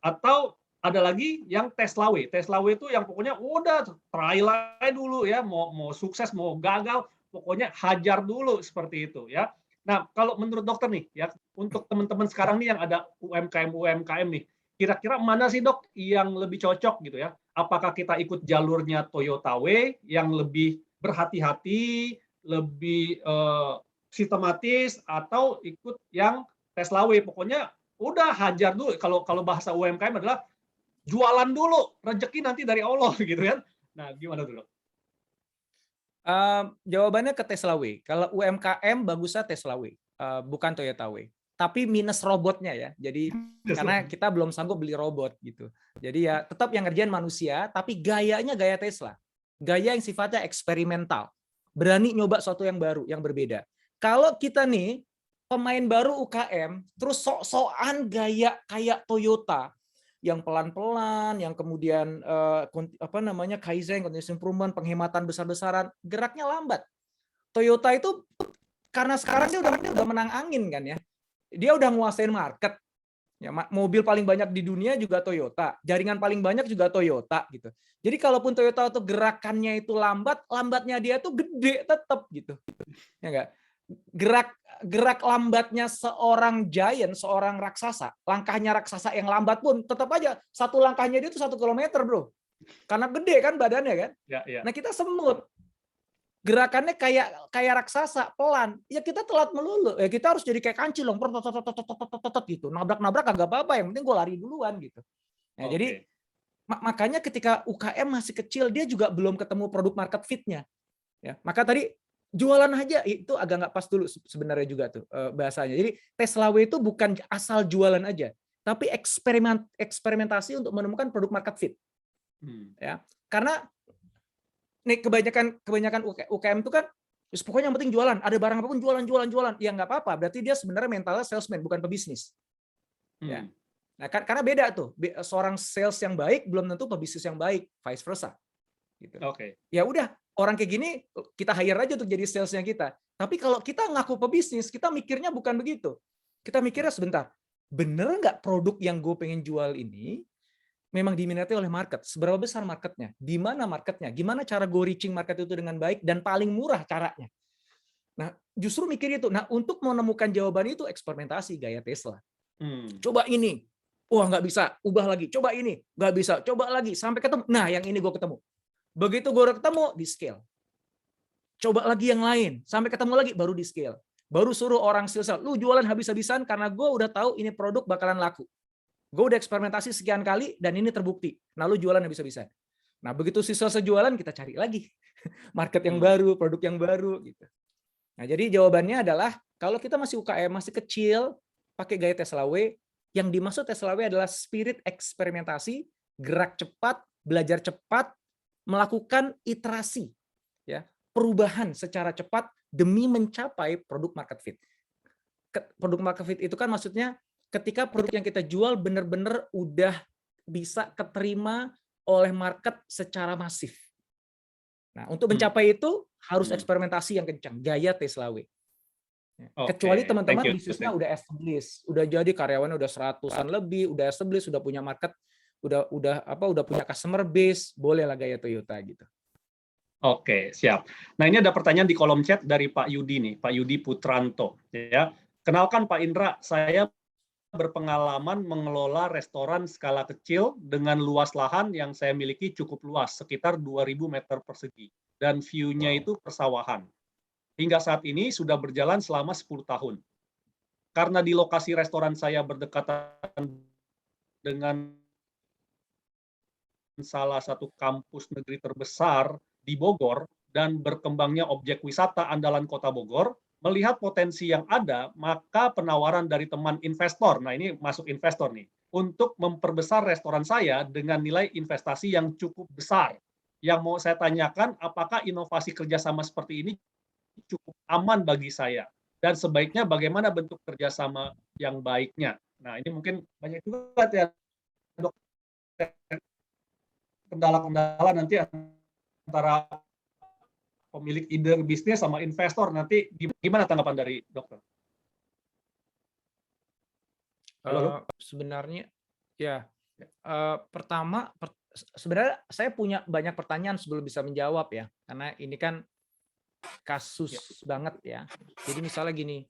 Atau ada lagi yang Tesla Way. Tesla Way itu yang pokoknya udah try aja dulu ya, mau sukses mau gagal, pokoknya hajar dulu seperti itu ya. Nah, kalau menurut dokter nih ya, untuk teman-teman sekarang nih yang ada UMKM nih, kira-kira mana sih dok yang lebih cocok gitu ya? Apakah kita ikut jalurnya Toyota Way yang lebih berhati-hati, lebih sistematis, atau ikut yang Tesla Way? Pokoknya udah hajar dulu. Kalau bahasa UMKM adalah jualan dulu, rezeki nanti dari Allah gitu kan. Nah, gimana tuh dok? Jawabannya ke Tesla Way. Kalau UMKM bagusnya Tesla Way, bukan Toyota Way. Tapi minus robotnya ya. Jadi karena kita belum sanggup beli robot gitu. Jadi ya tetap yang ngerjain manusia, tapi gayanya gaya Tesla. Gaya yang sifatnya eksperimental. Berani nyoba sesuatu yang baru, yang berbeda. Kalau kita nih pemain baru UKM, terus sok-sokan gaya kayak Toyota, yang pelan-pelan, yang kemudian Kaizen, continuous improvement, penghematan besar-besaran, geraknya lambat. Toyota itu karena sekarang dia udah menang angin kan ya. Dia udah nguasain market. Ya, mobil paling banyak di dunia juga Toyota, jaringan paling banyak juga Toyota gitu. Jadi kalaupun Toyota itu gerakannya itu lambat, lambatnya dia tuh gede tetap gitu. Ya enggak? Gerak lambatnya seorang giant, seorang raksasa, langkahnya raksasa yang lambat pun tetap aja satu langkahnya dia itu 1 kilometer bro, karena gede kan badannya kan. Ya. Nah kita semut, gerakannya kayak raksasa pelan, ya kita telat melulu, ya kita harus jadi kayak kancil dong, gitu, nabrak agak apa-apa, yang penting gue lari duluan gitu. Nah, jadi makanya ketika UKM masih kecil dia juga belum ketemu produk market fit-nya. Ya, maka tadi jualan aja itu agak nggak pas dulu sebenarnya juga tuh bahasanya. Jadi Tesla Way itu bukan asal jualan aja, tapi eksperimentasi untuk menemukan produk market fit. Ya, karena nih kebanyakan UKM itu kan pokoknya yang penting jualan, ada barang apapun jualan. Ya nggak apa-apa, berarti dia sebenarnya mentalnya salesman bukan pebisnis. Ya. Nah, karena beda tuh. Seorang sales yang baik belum tentu pebisnis yang baik, vice versa. Gitu. Ya udah, orang kayak gini kita hire aja untuk jadi salesnya kita. Tapi kalau kita ngaku pebisnis, kita mikirnya bukan begitu. Kita mikirnya sebentar, bener nggak produk yang gue pengen jual ini memang diminati oleh market? Seberapa besar marketnya? Di mana marketnya? Gimana cara gue reaching market itu dengan baik dan paling murah caranya? Nah, justru mikir itu. Nah, untuk menemukan jawaban itu eksperimentasi gaya Tesla. Coba ini, wah nggak bisa, ubah lagi. Coba ini, nggak bisa, coba lagi sampai ketemu. Nah, yang ini gue ketemu. Begitu gue ketemu, di scale. Coba lagi yang lain, sampai ketemu lagi, baru di scale. Baru suruh orang sales, lu jualan habis-habisan karena gue udah tahu ini produk bakalan laku. Gue udah eksperimentasi sekian kali dan ini terbukti. Nah, lu jualan habis-habisan. Nah, begitu si sales jualan, kita cari lagi market yang baru, produk yang baru gitu. Nah, jadi jawabannya adalah kalau kita masih UKM, masih kecil, pakai gaya Tesla Way, yang dimaksud Tesla Way adalah spirit eksperimentasi, gerak cepat, belajar cepat, melakukan iterasi, ya, perubahan secara cepat demi mencapai produk market fit. Produk market fit itu kan maksudnya ketika produk yang kita jual benar-benar udah bisa keterima oleh market secara masif. Nah, untuk mencapai itu harus eksperimentasi yang kencang, gaya Tesla Way. Kecuali teman-teman bisnisnya udah established, udah jadi karyawannya udah 100-an lebih, udah established, sudah punya market, udah punya customer base, bolehlah gaya Toyota gitu. Oke, siap. Nah, ini ada pertanyaan di kolom chat dari Pak Yudi nih, Pak Yudi Putranto. Ya, kenalkan Pak Indra, saya berpengalaman mengelola restoran skala kecil dengan luas lahan yang saya miliki cukup luas, sekitar 2.000 meter persegi, dan view-nya itu persawahan. Hingga saat ini sudah berjalan selama 10 tahun. Karena di lokasi restoran saya berdekatan dengan salah satu kampus negeri terbesar di Bogor dan berkembangnya objek wisata andalan Kota Bogor, melihat potensi yang ada, maka penawaran dari teman investor, nah ini masuk investor nih, untuk memperbesar restoran saya dengan nilai investasi yang cukup besar. Yang mau saya tanyakan, apakah inovasi kerjasama seperti ini cukup aman bagi saya? dan sebaiknya bagaimana bentuk kerjasama yang baiknya. Nah, ini mungkin banyak juga ya dok, kendala-kendala nanti antara pemilik ide bisnis sama investor, nanti gimana tanggapan dari dokter? Halo? Sebenarnya ya pertama sebenarnya saya punya banyak pertanyaan sebelum bisa menjawab ya, karena ini kan kasus banget ya. Jadi misalnya gini,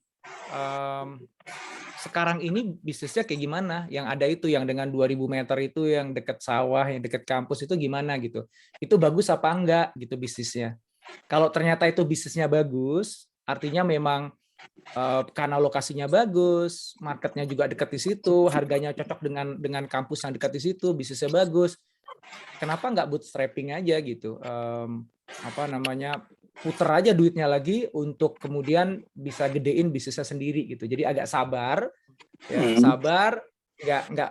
sekarang ini bisnisnya kayak gimana? Yang ada itu yang dengan 2000 meter itu, yang dekat sawah, yang dekat kampus itu gimana gitu? Itu bagus apa enggak gitu bisnisnya? Kalau ternyata itu bisnisnya bagus, artinya memang karena lokasinya bagus, marketnya juga dekat di situ, harganya cocok dengan kampus yang dekat di situ, bisnisnya bagus. Kenapa nggak bootstrapping aja gitu? Apa namanya, puter aja duitnya lagi untuk kemudian bisa gedein bisnisnya sendiri gitu. Jadi agak sabar, ya, sabar,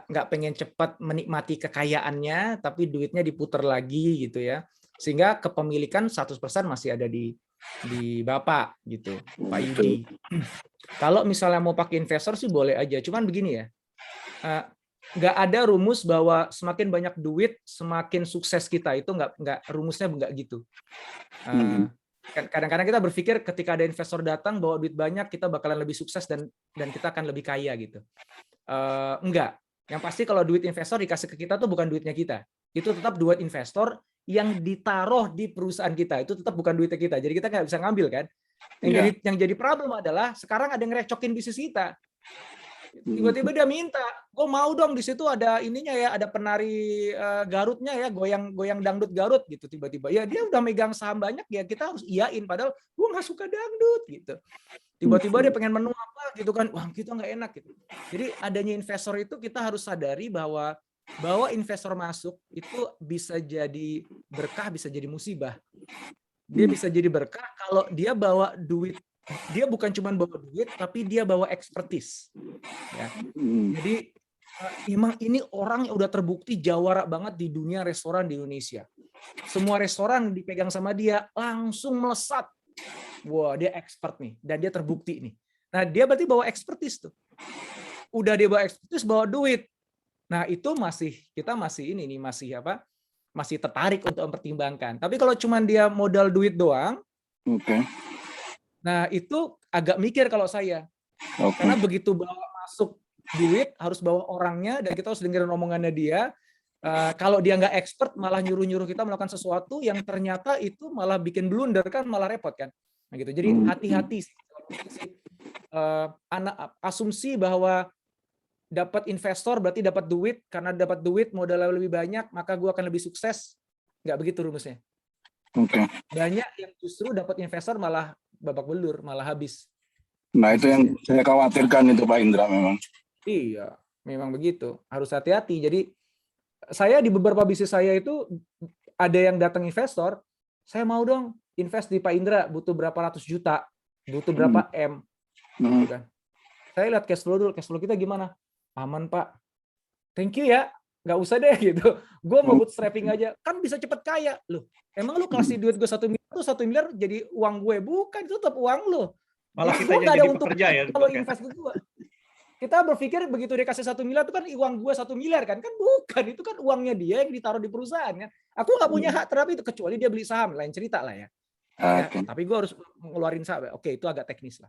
nggak pengen cepat menikmati kekayaannya, tapi duitnya diputer lagi gitu ya, sehingga kepemilikan 100% masih ada di Bapak gitu, Pak Yudi. Kalau misalnya mau pakai investor sih boleh aja, cuman begini ya, nggak ada rumus bahwa semakin banyak duit semakin sukses kita, itu nggak rumusnya nggak gitu. Kadang-kadang kita berpikir ketika ada investor datang bawa duit banyak kita bakalan lebih sukses dan kita akan lebih kaya gitu. Enggak. Yang pasti kalau duit investor dikasih ke kita tuh bukan duitnya kita, itu tetap duit investor yang ditaruh di perusahaan kita, itu tetap bukan duitnya kita. Jadi kita nggak bisa ngambil kan. Yang jadi problem adalah sekarang ada yang ngerecokin bisnis kita. Tiba-tiba dia minta, gue mau dong di situ ada ininya ya, ada penari Garutnya ya, goyang dangdut Garut gitu. Tiba-tiba ya dia udah megang saham banyak ya, kita harus iyain padahal gue nggak suka dangdut gitu. Tiba-tiba dia pengen menu apa gitu kan, wah kita nggak enak gitu. Jadi adanya investor itu kita harus sadari bahwa investor masuk itu bisa jadi berkah, bisa jadi musibah. Dia bisa jadi berkah kalau dia bawa duit. Dia bukan cuma bawa duit, tapi dia bawa expertise. Ya. Jadi emang ini orang yang udah terbukti jawara banget di dunia restoran di Indonesia. Semua restoran dipegang sama dia langsung melesat. Wah, dia expert nih, dan dia terbukti nih. Nah, dia berarti bawa expertise tuh. Udah dia bawa expertise, bawa duit. Nah, itu kita masih ini nih, masih tertarik untuk mempertimbangkan. Tapi kalau cuma dia modal duit doang, nah itu agak mikir kalau saya. Karena begitu bawa masuk duit, harus bawa orangnya, dan kita harus dengerin omongannya dia. Kalau dia nggak expert, malah nyuruh-nyuruh kita melakukan sesuatu yang ternyata itu malah bikin blunder kan, malah repot kan. Nah, gitu. Jadi hati-hati sih. Asumsi bahwa dapat investor berarti dapat duit, karena dapat duit modalnya lebih banyak, maka gue akan lebih sukses. Nggak begitu rumusnya. Banyak yang justru dapat investor malah babak belur, malah habis. Nah, itu yang saya khawatirkan itu Pak Indra memang. Iya, memang begitu. Harus hati-hati. Jadi saya di beberapa bisnis saya itu ada yang datang investor, saya mau dong invest di Pak Indra, butuh berapa ratus juta, butuh berapa M. Gitu kan. Saya lihat cash flow dulu, cash flow kita gimana? Aman Pak. Thank you ya. Nggak usah deh gitu. Gue mau bootstrapping aja. Kan bisa cepet kaya. Loh, emang lu kasih duit gue 1 miliar tuh 1 miliar jadi uang gue? Bukan, itu tetap uang lu. Malah jadi kita nggak ada untung pekerja ya. kalau invest ke gue. Kita berpikir begitu dia kasih 1 miliar itu kan uang gue 1 miliar kan? Kan bukan, itu kan uangnya dia yang ditaruh di perusahaan kan. Aku nggak punya hak terhadap itu kecuali dia beli saham, lain cerita lah ya. Ya, tapi gue harus ngeluarin saham. Oke, itu agak teknis lah.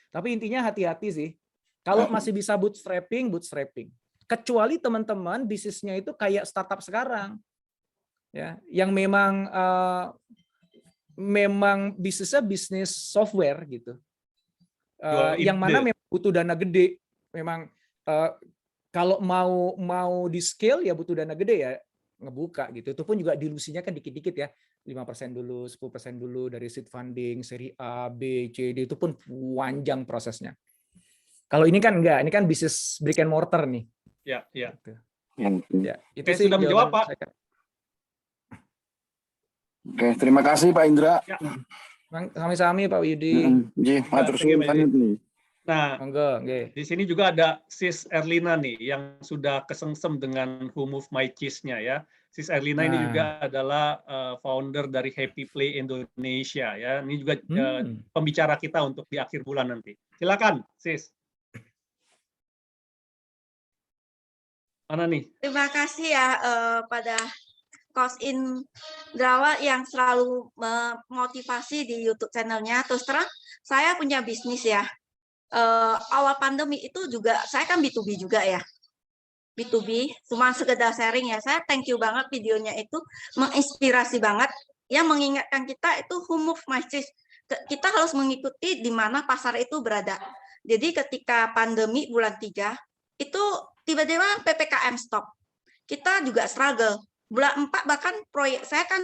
Tapi intinya hati-hati sih. Kalau masih bisa bootstrapping. Kecuali teman-teman bisnisnya itu kayak startup sekarang. Ya, yang memang bisnisnya bisnis software gitu. Yang mana memang butuh dana gede. Memang kalau mau di scale ya butuh dana gede ya, ngebuka gitu. Itu pun juga dilusinya kan dikit-dikit ya. 5% dulu, 10% dulu dari seed funding, seri A, B, C, D, itu pun panjang prosesnya. Kalau ini kan enggak, ini kan bisnis brick and mortar nih. Ya, ya. Ya, itu sih sudah menjawab, Pak. Oke, terima kasih Pak Indra. Sami-sami Pak Yudi. Matur suwun. Nah, Monggo, nggih. di sini juga ada Sis Erlina nih yang sudah kesengsem dengan Who Move My Cheese-nya ya. Sis Erlina ini Nah. juga adalah founder dari Happy Play Indonesia ya. Ini juga pembicara kita untuk di akhir bulan nanti. Silakan, Sis. Mana nih? Terima kasih ya pada Coach Indrawa yang selalu memotivasi di YouTube channelnya. Terus terang, saya punya bisnis ya. Awal pandemi itu juga, saya kan B2B juga ya. B2B, cuma sekedar sharing ya. Saya thank you banget videonya itu, menginspirasi banget. Yang mengingatkan kita itu Who Move My Cheese. Kita harus mengikuti di mana pasar itu berada. Jadi ketika pandemi bulan 3, itu tiba-tiba PPKM stop. Kita juga struggle. Bulan 4 bahkan proyek, saya kan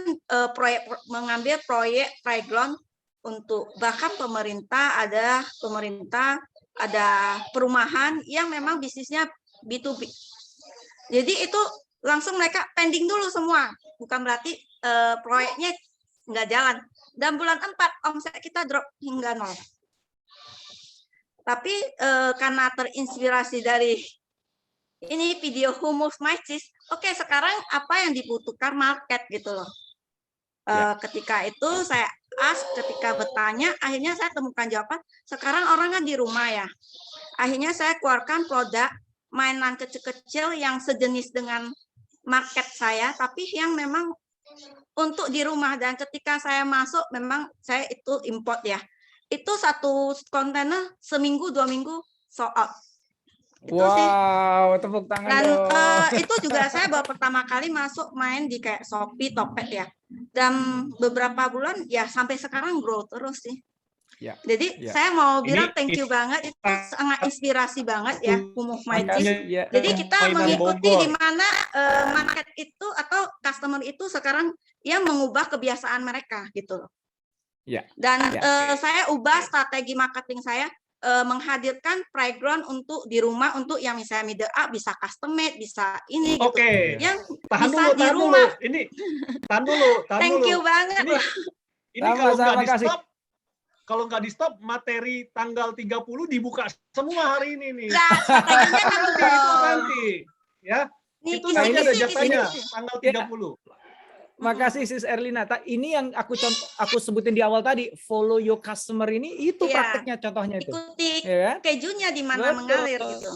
mengambil proyek playground untuk bahkan pemerintah, ada perumahan yang memang bisnisnya B2B. Jadi itu langsung mereka pending dulu semua. Bukan berarti proyeknya nggak jalan. Dan bulan 4 omset kita drop hingga 0. Tapi karena terinspirasi dari ini video Who Moves My Cheese, oke, sekarang apa yang dibutuhkan market gitu loh. Ketika itu saya ketika bertanya, akhirnya saya temukan jawaban. Sekarang orang kan di rumah ya. Akhirnya saya keluarkan produk mainan kecil-kecil yang sejenis dengan market saya, tapi yang memang untuk di rumah. Dan ketika saya masuk, memang saya itu import ya. Itu satu kontainer seminggu 2 minggu sold out. Itu sih. Tepuk tangan Dan dong. itu juga saya baru pertama kali masuk main di kayak Shopee, Tokped ya. Dan beberapa bulan ya sampai sekarang grow terus sih. Ya. Jadi ya. saya mau bilang Ini thank you banget, itu sangat inspirasi banget ya Who Move My Cheese. Ya. Jadi kita Mainan mengikuti Bogor. di mana market itu atau customer itu sekarang yang mengubah kebiasaan mereka gitu loh. Ya. Dan Ya. saya ubah strategi marketing saya, menghadirkan playground untuk di rumah, untuk yang misalnya middle up, bisa custom made, bisa ini gitu. Oke. Yang Tahan bisa dulu, di tahan rumah. dulu. Ini tahan dulu. Thank you banget. Ini kalau nggak di kasih. stop, kalau nggak di stop, materi tanggal 30 dibuka semua hari ini nih. Nah, strateginya kan Itu nanti, ya. Itu nanti ada jasanya, tanggal 30. Makasih Sis Erlina. Ini yang aku sebutin di awal tadi, follow your customer ini, itu prakteknya contohnya itu. Ikuti ya kan? kejunya di mana mengalir gitu.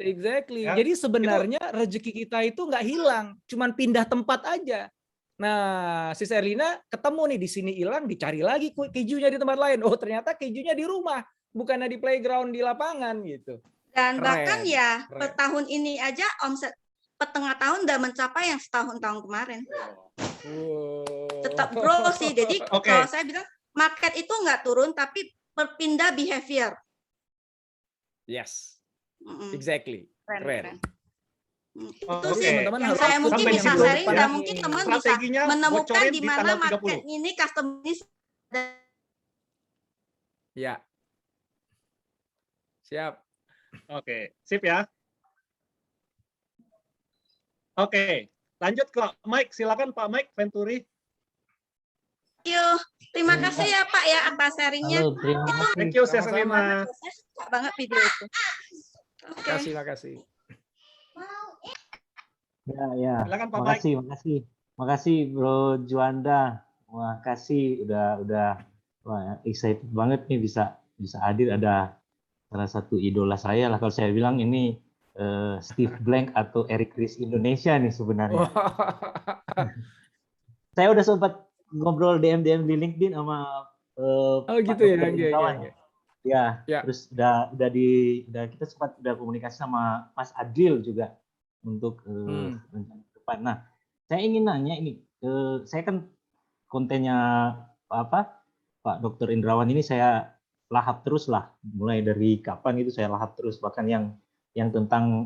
Exactly. Ya, Jadi sebenarnya rezeki kita itu nggak hilang, cuman pindah tempat aja. Nah, Sis Erlina ketemu nih di sini hilang, dicari lagi kejunya di tempat lain. Oh, ternyata kejunya di rumah, bukannya di playground di lapangan gitu. Dan Keren. bahkan ya Keren. per tahun ini aja omset setengah tahun udah mencapai yang setahun-tahun kemarin. Tetap grow sih. Jadi kalau saya bilang market itu nggak turun tapi berpindah behavior. Yes. Exactly. Keren. Itu sih teman-teman yang saya mungkin bisa sharing dan mungkin teman bisa menemukan di mana market ini customer ini. Ya. Siap. Oke, sip ya. Oke, lanjut ke Mike. Silakan Pak Mike Venturi. Terima kasih ya Pak ya atas sharingnya. Halo, terima kasih. Thank you, Selina. Saya suka banget video itu. Makasih. Ya. Silakan Pak Mike. Makasih Bro Juanda. Makasih udah excited banget nih bisa hadir, ada salah satu idola saya lah kalau saya bilang ini Steve Blank atau Eric Ries Indonesia nih sebenarnya. Saya udah sempat ngobrol DM di LinkedIn sama gitu ya. Ya. Terus udah kita sempat komunikasi sama Mas Adil juga untuk rencana depan. Nah, saya ingin nanya ini, saya kan kontennya Pak Dr. Indrawan ini saya lahap terus lah, mulai dari kapan itu saya lahap terus, bahkan yang tentang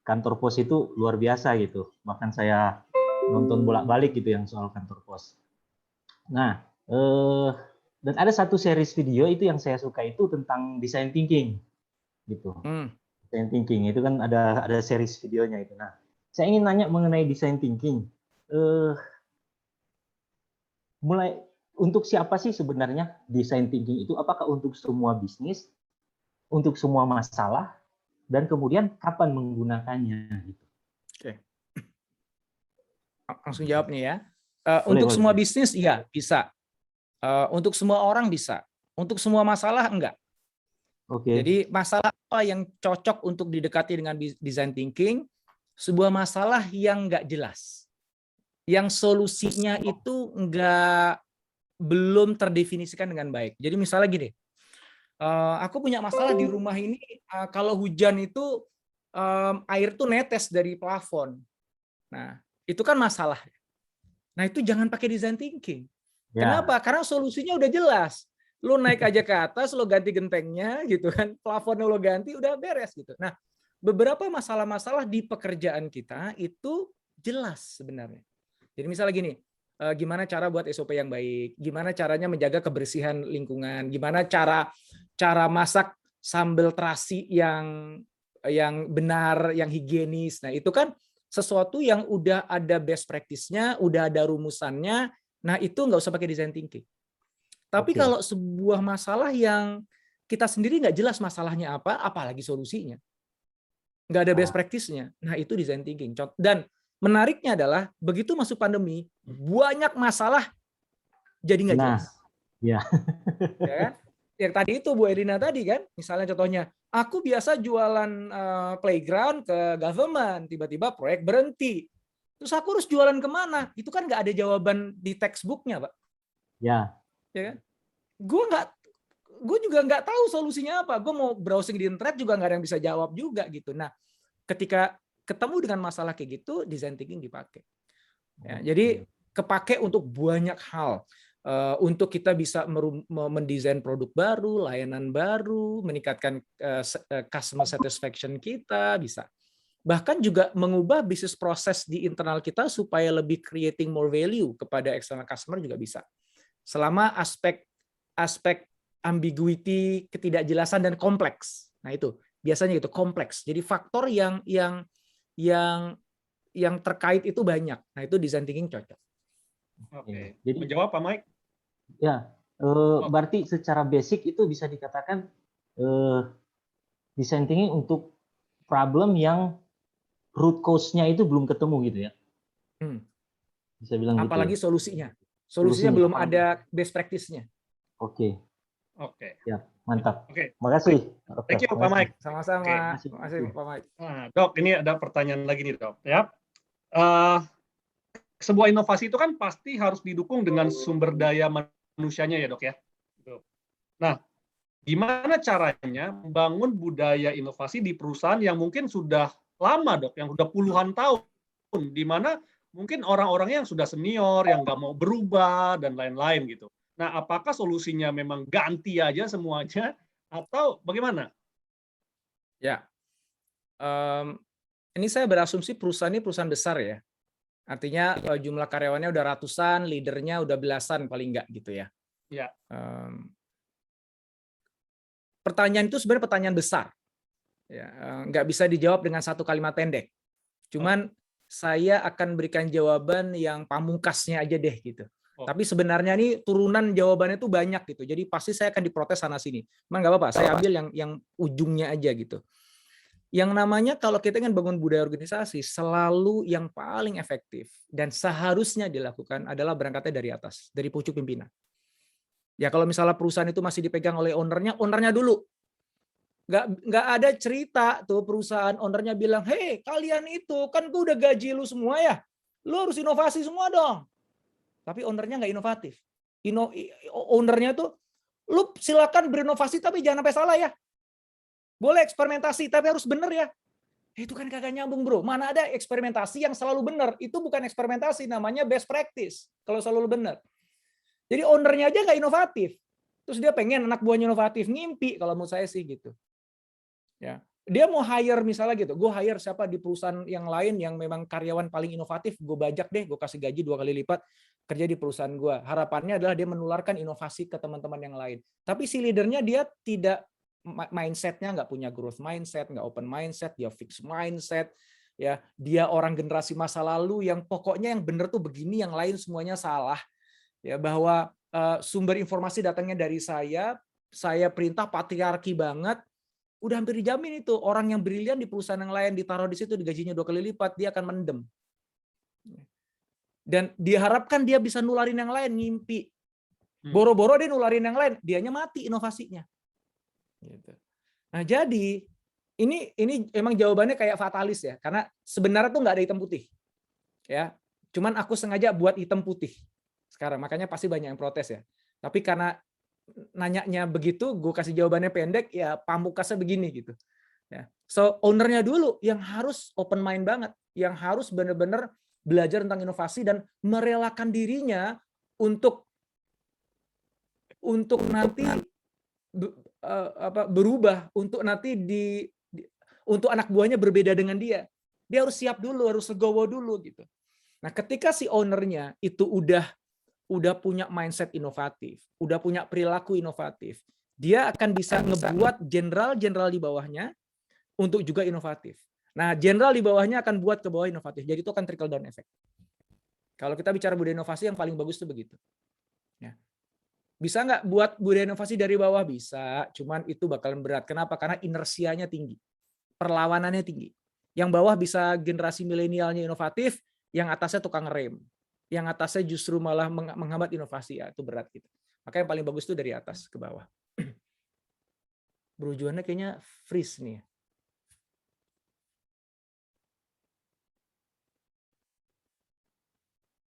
kantor pos itu luar biasa gitu, bahkan saya nonton bolak-balik gitu yang soal kantor pos. Nah, dan ada satu series video itu yang saya suka itu tentang design thinking gitu. Design thinking itu kan ada series videonya itu. Nah, saya ingin nanya mengenai design thinking. Mulai untuk siapa sih sebenarnya design thinking itu? Apakah untuk semua bisnis untuk semua masalah dan kemudian kapan menggunakannya gitu. Oke. Langsung jawab nih ya. Boleh, Untuk boleh. semua bisnis iya bisa. Untuk semua orang bisa. Untuk semua masalah enggak. Oke. Jadi masalah apa yang cocok untuk didekati dengan design thinking? Sebuah masalah yang enggak jelas. Yang solusinya itu belum terdefinisikan dengan baik. Jadi misalnya gini, aku punya masalah di rumah ini, kalau hujan itu air tuh netes dari plafon. Nah, itu kan masalah. Nah, itu jangan pakai design thinking. Ya. Kenapa? Karena solusinya udah jelas. Lo naik aja ke atas, lo ganti gentengnya gitu kan, plafonnya lo ganti, udah beres gitu. Nah, beberapa masalah-masalah di pekerjaan kita itu jelas sebenarnya. Jadi misalnya gini, gimana cara buat SOP yang baik, gimana caranya menjaga kebersihan lingkungan, gimana cara masak sambal terasi yang benar, yang higienis. Nah, itu kan sesuatu yang udah ada best practice-nya, udah ada rumusannya. Nah, itu nggak usah pakai design thinking. Tapi Oke. kalau sebuah masalah yang kita sendiri nggak jelas masalahnya apa, apalagi solusinya. Nggak ada best practice-nya. Nah, itu design thinking. Dan menariknya adalah, begitu masuk pandemi, banyak masalah jadi nggak jelas. Ya. Ya kan? Yang tadi itu Bu Erina tadi kan, misalnya contohnya, aku biasa jualan playground ke government, tiba-tiba proyek berhenti. Terus aku harus jualan kemana? Itu kan nggak ada jawaban di textbook-nya, Pak. Ya. Ya kan? Gue juga nggak tahu solusinya apa. Gue mau browsing di internet juga nggak ada yang bisa jawab juga gitu. Nah, ketika ketemu dengan masalah kayak gitu, design thinking dipakai. Ya, jadi kepake untuk banyak hal. Untuk kita bisa mendesain produk baru, layanan baru, meningkatkan customer satisfaction kita, bisa. Bahkan juga mengubah bisnis proses di internal kita supaya lebih creating more value kepada external customer juga bisa. Selama aspek ambiguity, ketidakjelasan dan kompleks. Nah, itu biasanya itu kompleks. Jadi faktor yang terkait itu banyak. Nah, itu design thinking cocok. Oke. Jadi Menjawab Pak Mike? ya, berarti secara basic itu bisa dikatakan design thinking untuk problem yang root cause-nya itu belum ketemu gitu ya. Bisa bilang Apalagi gitu. solusinya. Solusinya belum ada best practice-nya. Oke. Oke. Ya, mantap. Oke. Makasih. Thank you Pak Mike. Sama-sama. Oke. Terima kasih Pak Mike. Nah, Dok, ini ada pertanyaan lagi nih, Dok. Ya. Sebuah inovasi itu kan pasti harus didukung dengan sumber daya manusianya ya, Dok ya. Nah, gimana caranya membangun budaya inovasi di perusahaan yang mungkin sudah lama, Dok, yang sudah puluhan tahun, di mana mungkin orang-orangnya yang sudah senior, yang nggak mau berubah, dan lain-lain gitu. Nah, apakah solusinya memang ganti aja semuanya, atau bagaimana? Ya, ini saya berasumsi perusahaan ini perusahaan besar ya. Artinya jumlah karyawannya udah ratusan, leadernya udah belasan paling nggak gitu ya. Ya. Pertanyaan itu sebenarnya pertanyaan besar. Ya, nggak bisa dijawab dengan satu kalimat pendek. Cuman saya akan berikan jawaban yang pamungkasnya aja deh gitu. Tapi sebenarnya ini turunan jawabannya itu banyak gitu. Jadi pasti saya akan diprotes sana sini. Emang nggak apa-apa, saya ambil yang ujungnya aja gitu. Yang namanya kalau kita ingin bangun budaya organisasi, selalu yang paling efektif dan seharusnya dilakukan adalah berangkatnya dari atas, dari pucuk pimpinan. Ya kalau misalnya perusahaan itu masih dipegang oleh ownernya dulu. Nggak ada cerita tuh perusahaan ownernya bilang, hei kalian itu kan gue udah gaji lu semua ya, lu harus inovasi semua dong. Tapi ownernya nggak inovatif. Ownernya tuh, lu silakan berinovasi tapi jangan sampai salah ya. Boleh eksperimentasi, tapi harus benar ya. Itu kan kagak nyambung bro. Mana ada eksperimentasi yang selalu benar. Itu bukan eksperimentasi, namanya best practice. Kalau selalu benar. Jadi ownernya aja nggak inovatif. Terus dia pengen anak buahnya inovatif. Ngimpi kalau menurut saya sih gitu. Ya, dia mau hire misalnya gitu. Gue hire siapa di perusahaan yang lain yang memang karyawan paling inovatif. Gue bajak deh, gue kasih gaji 2 kali lipat. Kerja di perusahaan gue. Harapannya adalah dia menularkan inovasi ke teman-teman yang lain. Tapi si leadernya dia tidak mindset-nya nggak punya growth mindset, nggak open mindset, dia fixed mindset, ya dia orang generasi masa lalu yang pokoknya yang benar tuh begini, yang lain semuanya salah, ya bahwa sumber informasi datangnya dari saya perintah patriarki banget, udah hampir dijamin itu orang yang brilian di perusahaan yang lain ditaruh di situ digajinya 2 kali lipat, dia akan mendem. Dan diharapkan dia bisa nularin yang lain, ngimpi. Boro-boro dia nularin yang lain, dianya mati inovasinya. Gitu. Nah, jadi ini emang jawabannya kayak fatalis ya, karena sebenarnya tuh nggak ada hitam putih. Ya, cuman aku sengaja buat hitam putih sekarang, makanya pasti banyak yang protes ya. Tapi karena nanyanya begitu, gue kasih jawabannya pendek, ya pamukasnya begini gitu. Ya. So ownernya dulu yang harus open mind banget, yang harus benar-benar belajar tentang inovasi dan merelakan dirinya untuk nanti berubah, untuk nanti untuk anak buahnya berbeda dengan dia. Dia harus siap dulu, harus legowo dulu gitu. Nah, ketika si ownernya itu udah punya mindset inovatif, udah punya perilaku inovatif, dia akan bisa ngebuat jenderal-jenderal di bawahnya untuk juga inovatif. Nah, jenderal di bawahnya akan buat ke bawah inovatif. Jadi itu akan trickle down effect. Kalau kita bicara budaya inovasi, yang paling bagus itu begitu. Ya. Bisa nggak buat budaya inovasi dari bawah? Bisa, cuman itu bakalan berat. Kenapa? Karena inersianya tinggi, perlawanannya tinggi. Yang bawah bisa generasi milenialnya inovatif, yang atasnya tukang rem. Yang atasnya justru malah menghambat inovasi, ya itu berat gitu. Maka yang paling bagus itu dari atas ke bawah. Bro Juanda kayaknya freeze nih.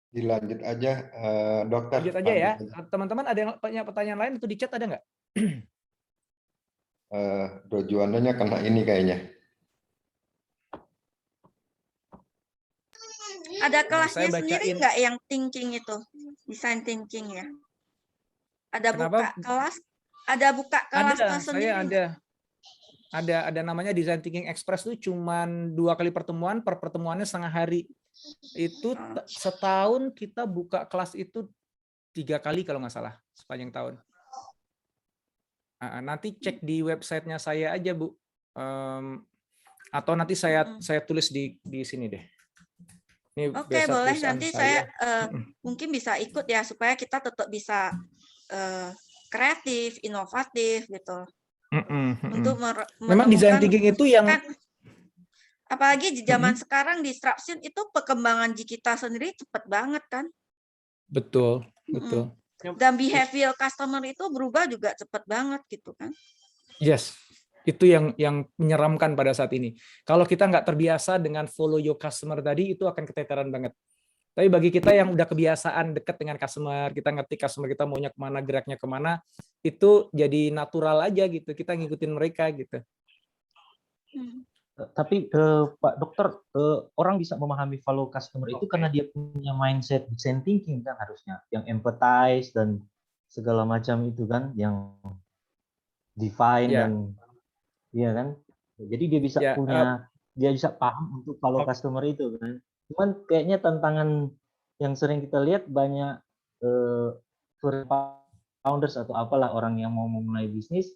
Dilanjut aja, dokter. Lanjut aja ya. Teman-teman ada yang punya pertanyaan lain itu di chat ada nggak? Bro Juandanya kena ini kayaknya. Ada kelasnya saya bacain. sendiri nggak yang thinking itu, design thinking ya? Ada Kenapa? buka kelas? Ada buka kelas Ada, sendiri? saya ada namanya Design Thinking Express itu cuman 2 kali pertemuan, per pertemuannya setengah hari. Itu setahun kita buka kelas itu 3 kali kalau nggak salah sepanjang tahun. Nanti cek di websitenya saya aja Bu, atau nanti saya tulis di sini deh. Ini Oke, boleh nanti saya mungkin bisa ikut ya supaya kita tetap bisa kreatif, inovatif gitu. Untuk memang design thinking itu yang kan, apalagi di zaman sekarang disruption itu perkembangan di kita sendiri cepat banget kan. Betul. Dan behavior customer itu berubah juga cepat banget gitu kan. Yes. Itu yang menyeramkan pada saat ini. Kalau kita nggak terbiasa dengan follow your customer tadi, itu akan keteteran banget. Tapi bagi kita yang udah kebiasaan dekat dengan customer, kita ngerti customer kita maunya kemana, geraknya kemana, itu jadi natural aja gitu. Kita ngikutin mereka gitu. Tapi Pak Dokter, orang bisa memahami follow customer itu karena dia punya mindset design thinking kan harusnya, yang empathize dan segala macam itu kan, yang define dan iya kan, jadi dia bisa dia bisa paham untuk follow customer itu kan. Cuman kayaknya tantangan yang sering kita lihat banyak founders atau apalah orang yang mau memulai bisnis,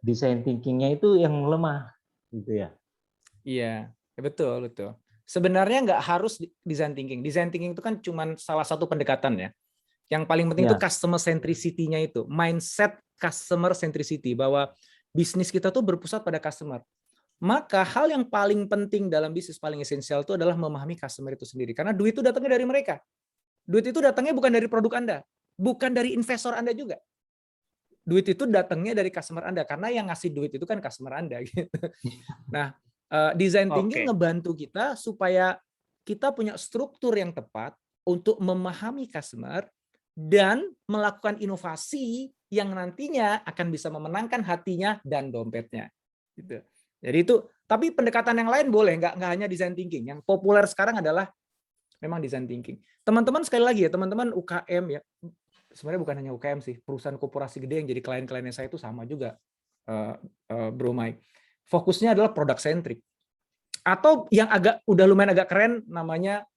design thinkingnya itu yang lemah gitu ya. Iya, betul. Sebenarnya nggak harus design thinking. Design thinking itu kan cuma salah satu pendekatan ya. Yang paling penting itu customer centricity-nya itu, mindset customer centricity, bahwa bisnis kita tuh berpusat pada customer. Maka hal yang paling penting dalam bisnis, paling esensial itu adalah memahami customer itu sendiri. Karena duit itu datangnya dari mereka. Duit itu datangnya bukan dari produk Anda, bukan dari investor Anda juga. Duit itu datangnya dari customer Anda, karena yang ngasih duit itu kan customer Anda. Gitu. Nah, design thinking ngebantu kita supaya kita punya struktur yang tepat untuk memahami customer dan melakukan inovasi yang nantinya akan bisa memenangkan hatinya dan dompetnya. Gitu. Jadi itu, tapi pendekatan yang lain boleh, nggak hanya design thinking. Yang populer sekarang adalah memang design thinking. Teman-teman sekali lagi ya, teman-teman UKM ya, sebenarnya bukan hanya UKM sih, perusahaan korporasi gede yang jadi klien-kliennya saya itu sama juga, Bro Mike. Fokusnya adalah product centric. Atau yang udah lumayan agak keren namanya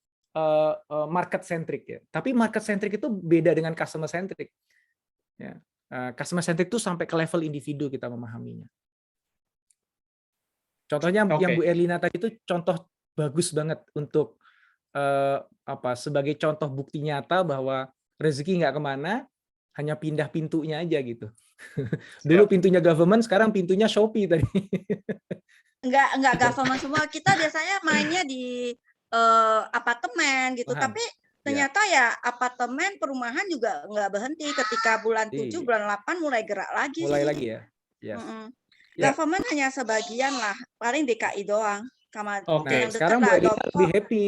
market centric ya. Tapi market centric itu beda dengan customer centric. Ya. Customer centric itu sampai ke level individu kita memahaminya. Contohnya yang Bu Erlina tadi itu contoh bagus banget untuk sebagai contoh bukti nyata bahwa rezeki nggak kemana, hanya pindah pintunya aja gitu. Dulu pintunya government, sekarang pintunya Shopee tadi. Enggak government semua. Kita biasanya mainnya di apartemen gitu. Paham. Tapi ternyata ya apartemen perumahan juga nggak berhenti ketika bulan 7, Iya. bulan 8 mulai gerak lagi. Mulai lagi ya. Yes. Ya. Government hanya sebagian lah, paling DKI doang. Sama Oke. yang dekat Sekarang lah. Bu Elina lebih happy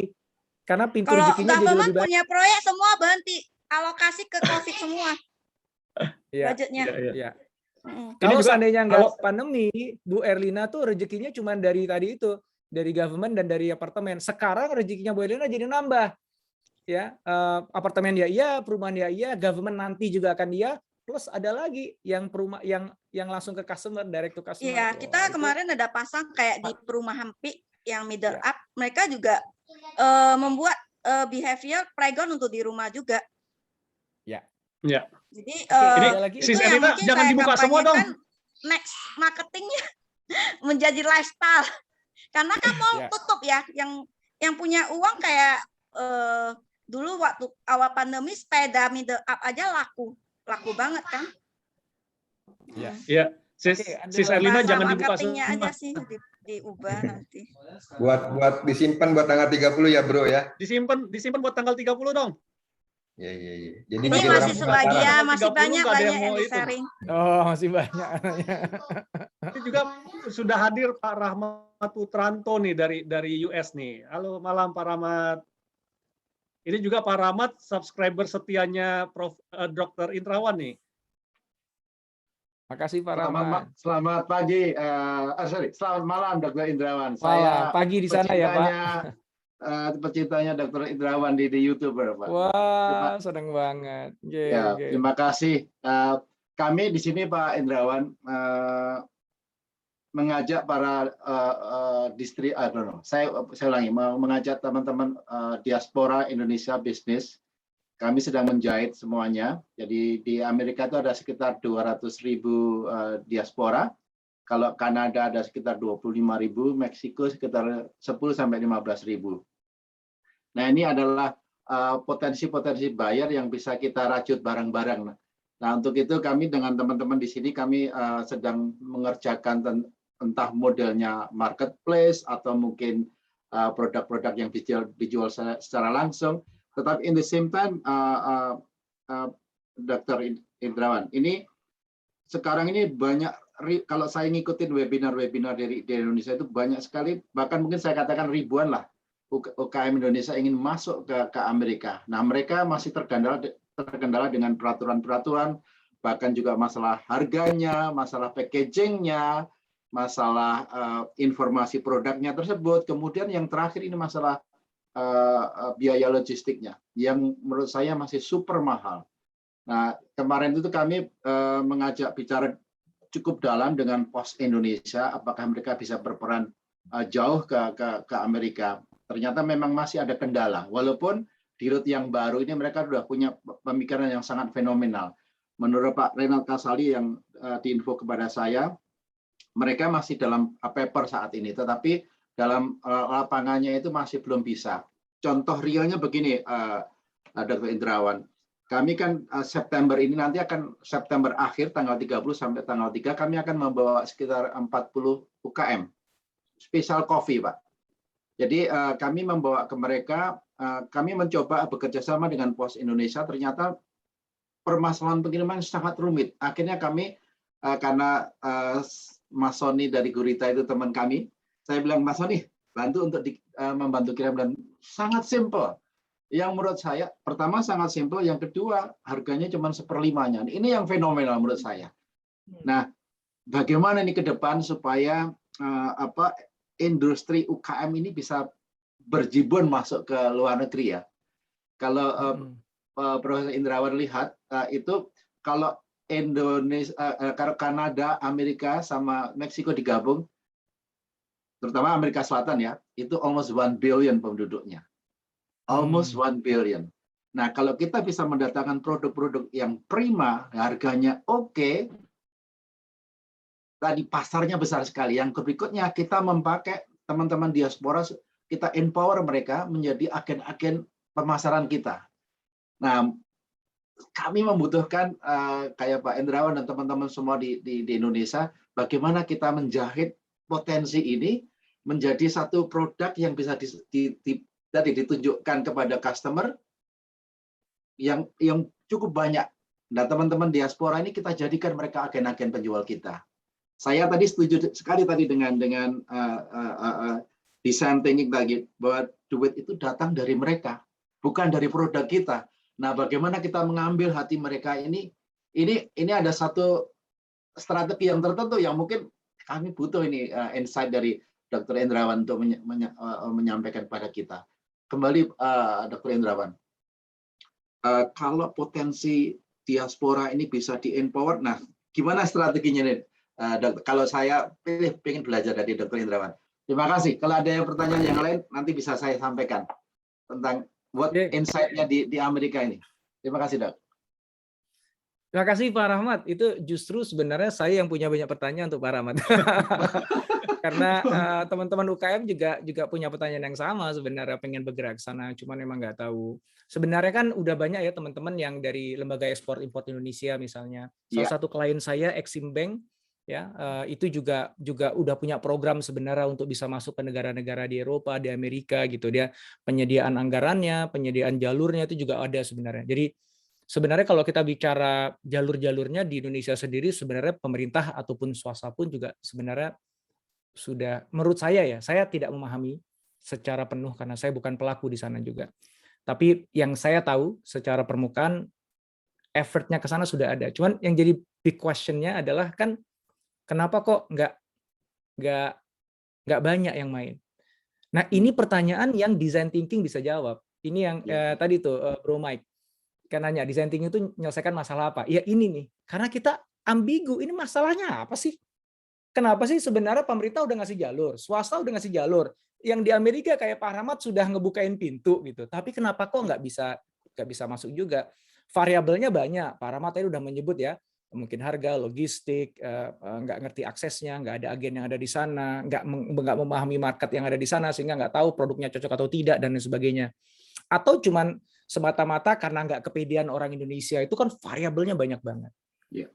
karena pintu Kalau rezekinya jadi government lebih banyak. punya proyek semua berhenti, alokasi ke COVID semua Iya. budgetnya. Iya. Mm. Kalau juga, seandainya nggak kalau- pandemi, Bu Erlina tuh rezekinya cuma dari tadi itu, dari government dan dari apartemen. Sekarang rezekinya Bu Erlina jadi nambah. Ya, apartemen ya iya, perumahan ya iya, government nanti juga akan iya, plus ada lagi yang yang langsung ke customer, direct to customer. Iya, Wah, kita itu- kemarin ada pasang kayak di perumahan PIK yang middle Ya. up, mereka juga membuat behavior playground untuk di rumah juga. Ya. Ya. Jadi Ini ada lagi. itu Sis yang Elina, mungkin jangan saya dibuka semua dong. kampanyekan next marketingnya menjadi lifestyle. Karena kan mau Ya. tutup ya, yang punya uang kayak dulu waktu awal pandemi sepeda middle up aja laku banget kan. Ya. Ya, Sis Oke, ada Sis lagi. Elina Bahasa jangan dibuka marketingnya semua. aja sih diubah nanti. Buat disimpan buat tanggal 30 ya, Bro ya. Disimpan buat tanggal 30 dong. Iya. Jadi Ini bikin masih orang sebagian, penasaran. masih 30 banyak nggak ada yang yang mau di itu. sharing. Oh, masih banyak. Ini juga sudah hadir Pak Rahmat Putranto nih dari US nih. Halo malam Pak Rahmat. Ini juga Pak Rahmat subscriber setianya Prof Dr. Indrawan nih. Makasih Pak Rahmat. Selamat pagi, selamat malam Dr. Indrawan. Malam, pagi di sana ya Pak. Pecintanya Dr. Indrawan di YouTuber Pak. Wah, senang banget. Ya, terima kasih. Kami di sini Pak Indrawan mengajak para saya ulangi, mengajak teman-teman diaspora Indonesia bisnis. Kami sedang menjahit semuanya. Jadi di Amerika itu ada sekitar 200.000 diaspora. Kalau Kanada ada sekitar 25.000, Meksiko sekitar 10-15.000. Nah, ini adalah potensi-potensi buyer yang bisa kita rajut bareng-bareng. Nah, untuk itu kami dengan teman-teman di sini kami sedang mengerjakan entah modelnya marketplace atau mungkin produk-produk yang dijual secara langsung. Tetapi in the same time, Dr. Indrawan, ini sekarang ini banyak, kalau saya ngikutin webinar-webinar dari Indonesia itu banyak sekali, bahkan mungkin saya katakan ribuan lah UKM Indonesia ingin masuk ke Amerika. Nah, mereka masih terkendala dengan peraturan-peraturan, bahkan juga masalah harganya, masalah packagingnya, masalah informasi produknya tersebut. Kemudian yang terakhir ini masalah biaya logistiknya yang menurut saya masih super mahal. Nah, kemarin itu kami mengajak bicara cukup dalam dengan Pos Indonesia, apakah mereka bisa berperan jauh ke Amerika. Ternyata memang masih ada kendala, walaupun di rute yang baru ini mereka sudah punya pemikiran yang sangat fenomenal. Menurut Pak Renald Kasali yang diinfo kepada saya, mereka masih dalam paper saat ini, tetapi dalam lapangannya itu masih belum bisa. Contoh realnya begini, Dr. Indrawan. Kami kan September ini nanti akan September akhir tanggal 30 sampai tanggal 3 kami akan membawa sekitar 40 UKM spesial coffee, Pak. Jadi kami membawa ke mereka, kami mencoba bekerja sama dengan Pos Indonesia, ternyata permasalahan pengiriman sangat rumit. Akhirnya kami karena Mas Sony dari Gurita itu teman kami, saya bilang Mas Sony bantu untuk membantu kirim, dan sangat simple. Yang menurut saya pertama sangat simple, yang kedua harganya cuma 1/5-nya. Ini yang fenomenal menurut saya. Nah, bagaimana ini ke depan supaya industri UKM ini bisa berjibun masuk ke luar negeri ya. Kalau Profesor Indrawan lihat itu kalau Indonesia, kalau Kanada, Amerika sama Meksiko digabung, terutama Amerika Selatan ya, itu almost 1 billion penduduknya. Almost 1 billion. Nah, kalau kita bisa mendatangkan produk-produk yang prima, harganya oke, tadi pasarnya besar sekali. Yang berikutnya kita memakai teman-teman diaspora, kita empower mereka menjadi agen-agen pemasaran kita. Nah, kami membutuhkan kayak Pak Endrawan dan teman-teman semua di Indonesia, bagaimana kita menjahit potensi ini menjadi satu produk yang bisa ditunjukkan kepada customer yang cukup banyak. Nah, teman-teman diaspora ini kita jadikan mereka agen-agen penjual kita. Saya tadi setuju sekali tadi dengan design thinking tadi, bahwa duit itu datang dari mereka, bukan dari produk kita. Nah, bagaimana kita mengambil hati mereka ini ada satu strategi yang tertentu yang mungkin kami butuh ini insight dari Dr. Endrawan untuk menyampaikan pada kita. Kembali Dr. Endrawan, kalau potensi diaspora ini bisa di-empower, nah gimana strateginya nih? Kalau saya pengen belajar dari Dr. Endrawan. Terima kasih. Kalau ada yang pertanyaan yang lain, nanti bisa saya sampaikan tentang what insight-nya di Amerika ini. Terima kasih, Dok. Terima kasih Pak Rahmat. Itu justru sebenarnya saya yang punya banyak pertanyaan untuk Pak Rahmat. Karena teman-teman UKM juga punya pertanyaan yang sama sebenarnya, pengen bergerak ke sana, cuman memang nggak tahu. Sebenarnya kan udah banyak ya teman-teman yang dari lembaga ekspor import Indonesia misalnya. Salah satu klien saya Exim Bank ya, itu juga udah punya program sebenarnya untuk bisa masuk ke negara-negara di Eropa, di Amerika gitu. Dia penyediaan anggarannya, penyediaan jalurnya itu juga ada sebenarnya. Jadi sebenarnya kalau kita bicara jalur-jalurnya di Indonesia sendiri, sebenarnya pemerintah ataupun swasta pun juga sebenarnya sudah, menurut saya saya tidak memahami secara penuh karena saya bukan pelaku di sana juga. Tapi yang saya tahu secara permukaan effortnya ke sana sudah ada. Cuman yang jadi big question-nya adalah kan kenapa kok nggak banyak yang main. Nah ini pertanyaan yang design thinking bisa jawab. Ini yang tadi tuh Bro Mike kan nanya, design thinking itu menyelesaikan masalah apa? Ya ini nih, karena kita ambigu, ini masalahnya apa sih? Kenapa sih sebenarnya pemerintah udah ngasih jalur, swasta udah ngasih jalur, yang di Amerika kayak Pak Rahmat sudah ngebukain pintu gitu, tapi kenapa kok nggak bisa masuk juga? Variabelnya banyak. Pak Rahmat tadi udah menyebut ya, mungkin harga, logistik, nggak ngerti aksesnya, nggak ada agen yang ada di sana, nggak memahami market yang ada di sana sehingga nggak tahu produknya cocok atau tidak dan lain sebagainya. Atau cuman semata-mata karena nggak kepedean orang Indonesia, itu kan variabelnya banyak banget. Yeah.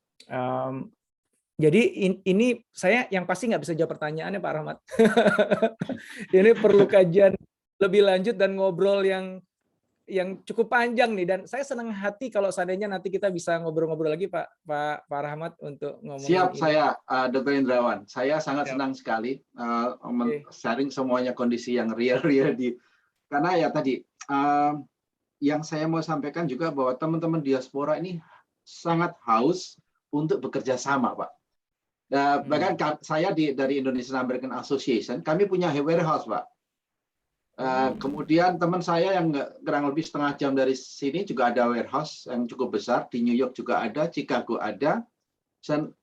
Jadi ini saya yang pasti nggak bisa jawab pertanyaannya Pak Rahmat. Ini perlu kajian lebih lanjut dan ngobrol yang cukup panjang nih, dan saya senang hati kalau seandainya nanti kita bisa ngobrol-ngobrol lagi Pak Rahmat untuk ngomong. Siap ini. Saya Dr. Endrawan, saya sangat senang sekali sharing semuanya kondisi yang real karena ya tadi yang saya mau sampaikan juga bahwa teman-teman diaspora ini sangat haus untuk bekerja sama, Pak. Bahkan saya dari Indonesian American Association, kami punya warehouse, Pak. Kemudian teman saya yang kurang lebih setengah jam dari sini juga ada warehouse yang cukup besar, di New York juga ada, Chicago ada. Dan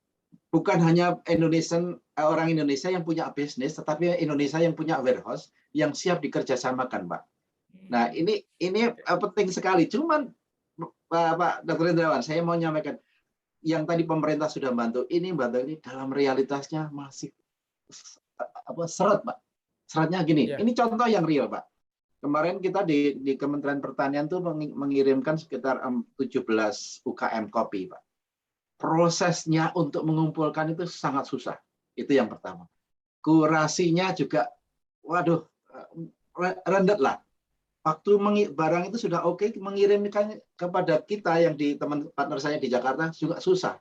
bukan hanya orang Indonesia yang punya bisnis, tetapi Indonesia yang punya warehouse yang siap dikerjasamakan, Pak. Nah, ini penting sekali. Cuman Pak Dr. Endrawan, saya mau nyampaikan yang tadi pemerintah sudah bantu ini dalam realitasnya masih seret, Pak. Seratnya gini, ini contoh yang real, Pak. Kemarin kita di Kementerian Pertanian tuh mengirimkan sekitar 17 UKM kopi, Pak. Prosesnya untuk mengumpulkan itu sangat susah. Itu yang pertama. Kurasinya juga, waduh, rendet lah. Waktu barang itu sudah oke, mengirimkan kepada kita yang di teman partner saya di Jakarta juga susah.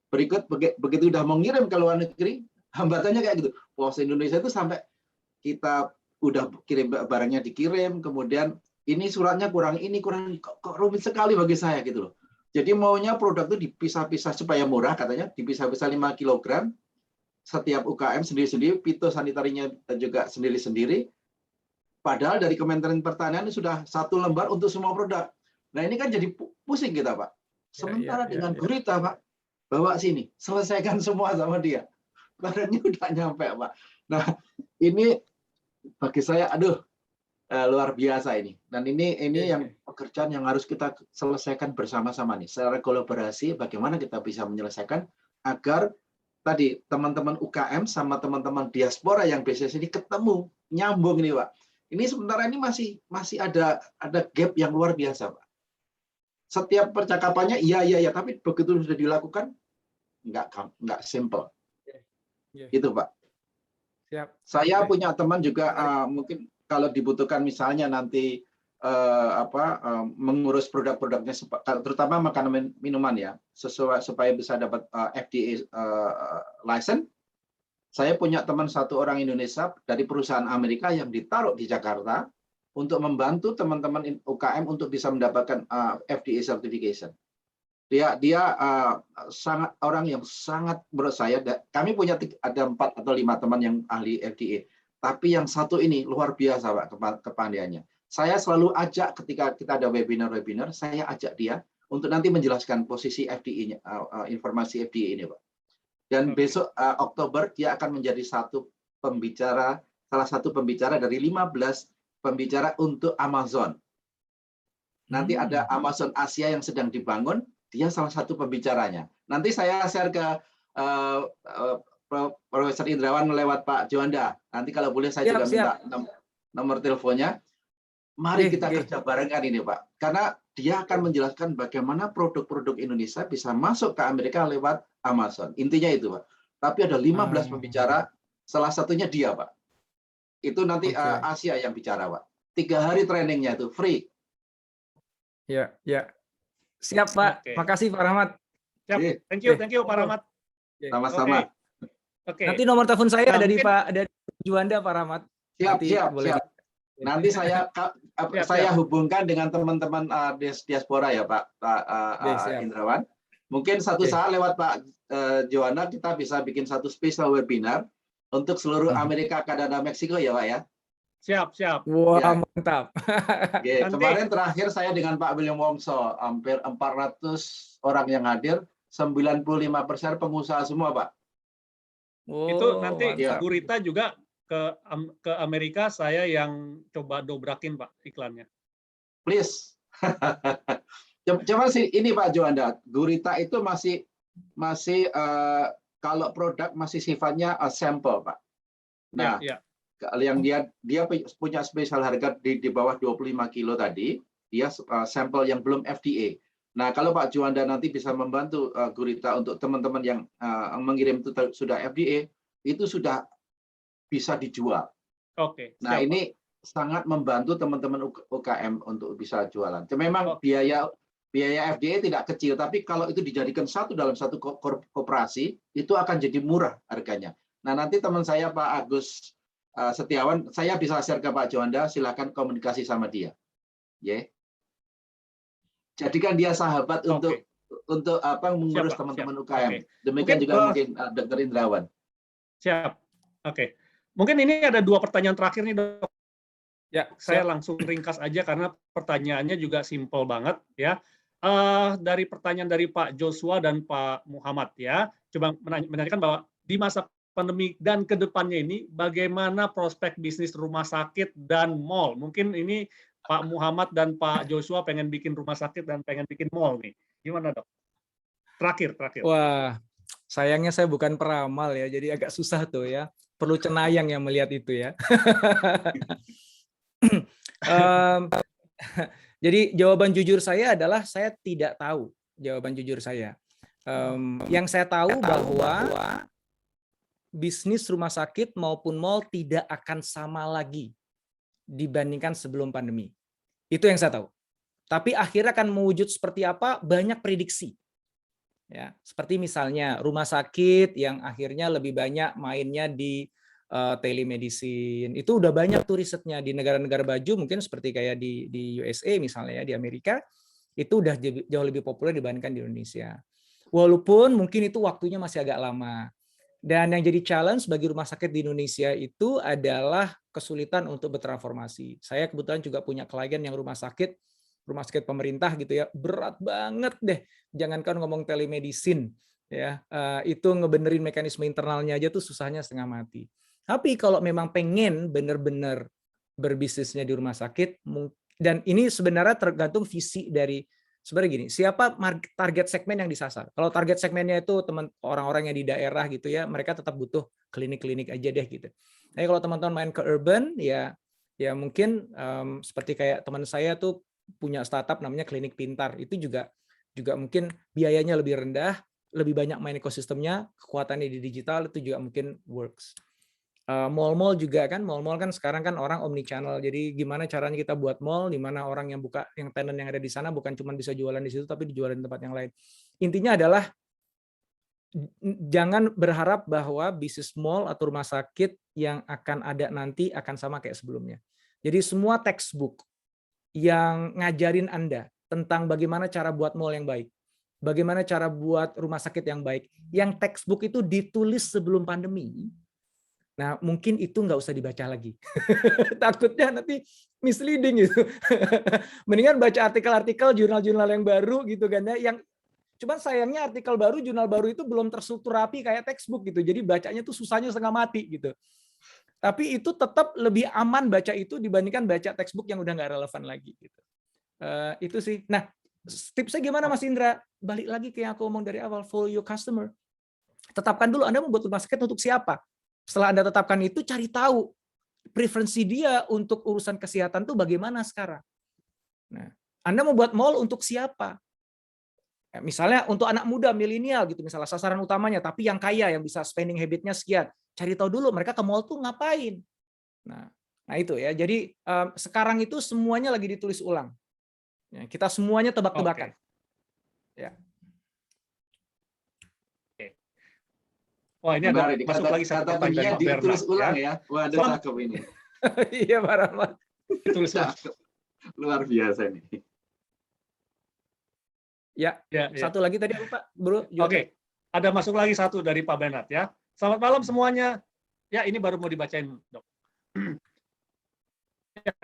Berikut begitu udah mengirim ke luar negeri, hambatannya kayak gitu. Pos Indonesia itu sampai kita udah kirim barangnya dikirim, kemudian ini suratnya kurang kok rumit sekali bagi saya gitu loh. Jadi maunya produk itu dipisah-pisah supaya murah katanya, dipisah-pisah 5 kg setiap UKM sendiri-sendiri, fitosanitarinya juga sendiri-sendiri. Padahal dari Kementerian Pertanian ini sudah 1 lembar untuk semua produk. Nah ini kan jadi pusing kita, Pak. Sementara dengan gurita, Pak, bawa sini, selesaikan semua sama dia. Barangnya udah nyampe, Pak. Nah ini bagi saya, luar biasa ini. Dan ini yang pekerjaan yang harus kita selesaikan bersama-sama nih. Secara kolaborasi, bagaimana kita bisa menyelesaikan agar tadi teman-teman UKM sama teman-teman diaspora yang bisnis ini ketemu, nyambung nih, Pak. Ini sementara ini masih ada gap yang luar biasa, Pak. setiap percakapannya iya, tapi begitu sudah dilakukan nggak simple. Itu Pak. Siap. Saya Oke. punya teman juga mungkin kalau dibutuhkan misalnya nanti mengurus produk-produknya, terutama makanan minuman ya, supaya bisa dapat FDA license. Saya punya teman satu orang Indonesia dari perusahaan Amerika yang ditaruh di Jakarta untuk membantu teman-teman UKM untuk bisa mendapatkan FDA certification. Dia sangat orang yang sangat, menurut saya, kami punya ada 4 atau 5 teman yang ahli FDA, tapi yang satu ini luar biasa Pak kepandaiannya. Saya selalu ajak ketika kita ada webinar, saya ajak dia untuk nanti menjelaskan posisi FDA-nya, informasi FDA ini Pak. Dan besok Oktober dia akan menjadi salah satu pembicara dari 15 pembicara untuk Amazon. Nanti ada Amazon Asia yang sedang dibangun, dia salah satu pembicaranya. Nanti saya share ke Profesor Indrawan lewat Pak Juanda. Nanti kalau boleh saya juga minta nomor teleponnya. Mari kita kerja barengan ini Pak. Karena dia akan menjelaskan bagaimana produk-produk Indonesia bisa masuk ke Amerika lewat Amazon. Intinya itu Pak. Tapi ada 15 pembicara, salah satunya dia Pak. Itu nanti Asia yang bicara Pak. 3 hari trainingnya itu free. Ya. Siap Pak. Makasih Pak Rahmat. Siap. Thank you Pak Rahmat. Sama-sama. Oke. Nanti nomor telepon saya ada di Pak Juanda Pak Rahmat. Siap. Boleh. Nanti saya hubungkan dengan teman-teman diaspora ya Pak Indrawan. Mungkin satu saat lewat Pak Joanna kita bisa bikin satu special webinar untuk seluruh Amerika, Kanada, Meksiko ya Pak ya. Siap. Wah, ya. Mantap. Kemarin terakhir saya dengan Pak William Wongso, hampir 400 orang yang hadir, 95% pengusaha semua Pak. Itu nanti mantap. Gurita juga ke Amerika, saya yang coba dobrakin Pak iklannya. Please. Cuma sih ini Pak Juanda, Gurita itu masih kalau produk masih sifatnya sampel Pak. Nah, yang dia punya spesial harga di bawah 25 kilo tadi, dia sampel yang belum FDA. Nah, kalau Pak Juanda nanti bisa membantu Gurita untuk teman-teman yang mengirim itu sudah FDA, itu sudah bisa dijual. Oke. Nah, ini sangat membantu teman-teman UKM untuk bisa jualan. Memang biaya FDA tidak kecil, tapi kalau itu dijadikan dalam satu koperasi, itu akan jadi murah harganya. Nah, nanti teman saya Pak Agus Setiawan, saya bisa share ke Pak Juanda, silakan komunikasi sama dia. Jadikan dia sahabat untuk mengurus teman-teman UKM. Demikian juga mungkin Dr. Indrawan. Siap. Oke. Mungkin ini ada 2 pertanyaan terakhir nih Dok. Ya, saya langsung ringkas aja karena pertanyaannya juga simpel banget ya. Dari pertanyaan dari Pak Joshua dan Pak Muhammad ya, coba menanyakan bahwa di masa pandemi dan ke depannya ini bagaimana prospek bisnis rumah sakit dan mall. Mungkin ini Pak Muhammad dan Pak Joshua pengen bikin rumah sakit dan pengen bikin mall nih. Gimana Dok? Terakhir. Wah, sayangnya saya bukan peramal ya, jadi agak susah tuh ya. Perlu cenayang yang melihat itu ya. Jadi jawaban jujur saya adalah saya tidak tahu. Jawaban jujur saya. Yang saya tahu bahwa bisnis rumah sakit maupun mall tidak akan sama lagi dibandingkan sebelum pandemi. Itu yang saya tahu. Tapi akhirnya akan mewujud seperti apa, banyak prediksi. Ya, seperti misalnya rumah sakit yang akhirnya lebih banyak mainnya di telemedicine. Itu udah banyak tuh risetnya di negara-negara baju, mungkin seperti kayak di USA misalnya ya, di Amerika, itu udah jauh lebih populer dibandingkan di Indonesia. Walaupun mungkin itu waktunya masih agak lama. Dan yang jadi challenge bagi rumah sakit di Indonesia itu adalah kesulitan untuk bertransformasi. Saya kebetulan juga punya klien yang rumah sakit pemerintah gitu ya, berat banget deh. Jangankan ngomong telemedicine ya, itu ngebenerin mekanisme internalnya aja tuh susahnya setengah mati. Tapi kalau memang pengen bener-bener berbisnisnya di rumah sakit, dan ini sebenarnya tergantung visi dari sebenarnya gini, siapa target segmen yang disasar. Kalau target segmennya itu orang-orang yang di daerah gitu ya, mereka tetap butuh klinik-klinik aja deh gitu. Tapi kalau teman-teman main ke urban ya mungkin seperti kayak teman saya tuh punya startup namanya Klinik Pintar. Itu juga mungkin biayanya lebih rendah, lebih banyak main ekosistemnya, kekuatannya di digital itu juga mungkin works. Mall-mall juga kan, mall-mall kan sekarang kan orang omnichannel. Jadi gimana caranya kita buat mall di mana orang yang buka, yang tenant yang ada di sana bukan cuma bisa jualan di situ tapi dijualan di tempat yang lain. Intinya adalah jangan berharap bahwa bisnis mall atau rumah sakit yang akan ada nanti akan sama kayak sebelumnya. Jadi semua textbook yang ngajarin Anda tentang bagaimana cara buat mall yang baik, bagaimana cara buat rumah sakit yang baik, yang textbook itu ditulis sebelum pandemi. Nah, mungkin itu nggak usah dibaca lagi. Takutnya nanti misleading gitu. Mendingan baca artikel-artikel jurnal-jurnal yang baru gitu kan ya. Yang cuman sayangnya artikel baru, jurnal baru itu belum terstruktur rapi kayak textbook gitu. Jadi bacanya tuh susahnya setengah mati gitu. Tapi itu tetap lebih aman baca itu dibandingkan baca textbook yang udah nggak relevan lagi gitu. Itu sih. Nah, tipsnya gimana Mas Indra? Balik lagi ke yang aku ngomong dari awal, follow your customer. Tetapkan dulu Anda mau buat rumah sakit untuk siapa. Setelah Anda tetapkan itu, cari tahu preferensi dia untuk urusan kesehatan tuh bagaimana sekarang. Nah, Anda mau buat mall untuk siapa? Misalnya untuk anak muda, milenial gitu, misalnya sasaran utamanya, tapi yang kaya, yang bisa spending habit-nya sekian. Cari tahu dulu mereka ke mall tuh ngapain. Nah itu ya. Jadi sekarang itu semuanya lagi ditulis ulang. Ya, kita semuanya tebak-tebakan. Ya. Wah, ini ada masuk lagi satu pertanyaan dari Pak ditulis Bernard, ulang ya. Wah, ada cakep ini. Iya, Pak Rahmat. Ditulis ulang. Luar biasa nih. Ya, satu lagi tadi apa, Pak? Bro? Oke. Ada masuk lagi satu dari Pak Bernard ya. Selamat malam semuanya. Ya, ini baru mau dibacain, Dok. Ya.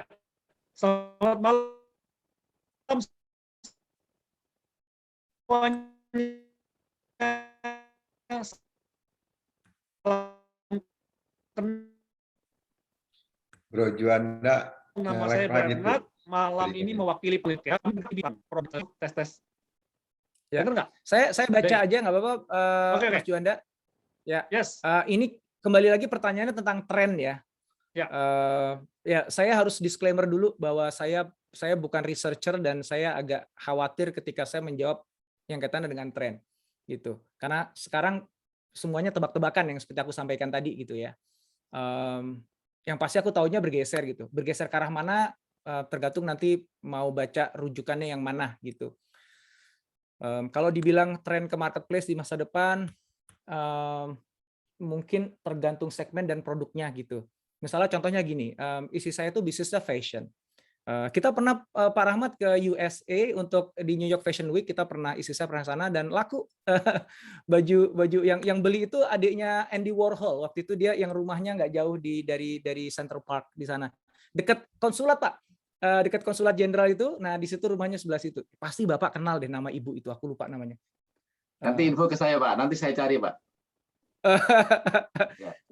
Selamat malam semuanya. Bro Juanda, Nama saya Bernard, malam ini mewakili penelitian produk tes. Ya. Benar nggak? Saya baca aja nggak apa-apa, Oke. Mas Juanda. Ya. Yes. Ini kembali lagi pertanyaannya tentang tren ya. Ya. Ya, saya harus disclaimer dulu bahwa saya bukan researcher dan saya agak khawatir ketika saya menjawab yang kaitannya dengan tren gitu. Karena sekarang semuanya tebak-tebakan yang seperti aku sampaikan tadi gitu ya. Yang pasti aku taunya bergeser gitu. Bergeser ke arah mana tergantung nanti mau baca rujukannya yang mana gitu. Kalau dibilang tren ke marketplace di masa depan, mungkin tergantung segmen dan produknya gitu. Misalnya contohnya gini, isi saya itu bisnisnya fashion. Kita pernah Pak Rahmat ke USA untuk di New York Fashion Week, kita pernah saya pernah sana dan laku baju yang beli itu adiknya Andy Warhol. Waktu itu dia yang rumahnya nggak jauh dari Central Park di sana, dekat konsulat Pak, dekat konsulat jenderal itu. Nah di situ rumahnya sebelah situ. Pasti Bapak kenal deh nama ibu itu, aku lupa namanya. Nanti info ke saya Pak, nanti saya cari Pak.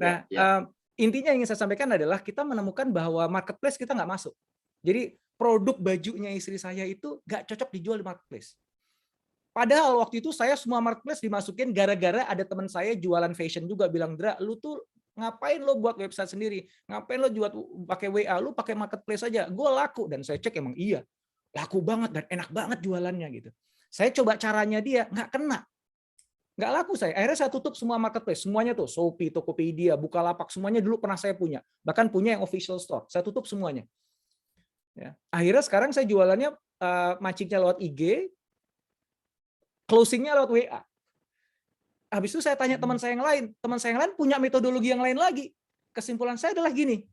Nah intinya yang ingin saya sampaikan adalah kita menemukan bahwa marketplace kita nggak masuk. Jadi produk bajunya istri saya itu nggak cocok dijual di marketplace. Padahal waktu itu saya semua marketplace dimasukin gara-gara ada teman saya jualan fashion juga bilang, Dra, lu tuh ngapain lo buat website sendiri? Ngapain lo jual pakai WA? Lu pakai marketplace aja. Gue laku dan saya cek emang iya, laku banget dan enak banget jualannya gitu. Saya coba caranya dia nggak kena. Nggak laku saya. Akhirnya saya tutup semua marketplace. Semuanya tuh, Shopee, Tokopedia, Bukalapak, semuanya dulu pernah saya punya. Bahkan punya yang official store. Saya tutup semuanya. Ya. Akhirnya sekarang saya jualannya mancingnya lewat IG, closingnya lewat WA. Habis itu saya tanya teman saya yang lain punya metodologi yang lain lagi. Kesimpulan saya adalah gini,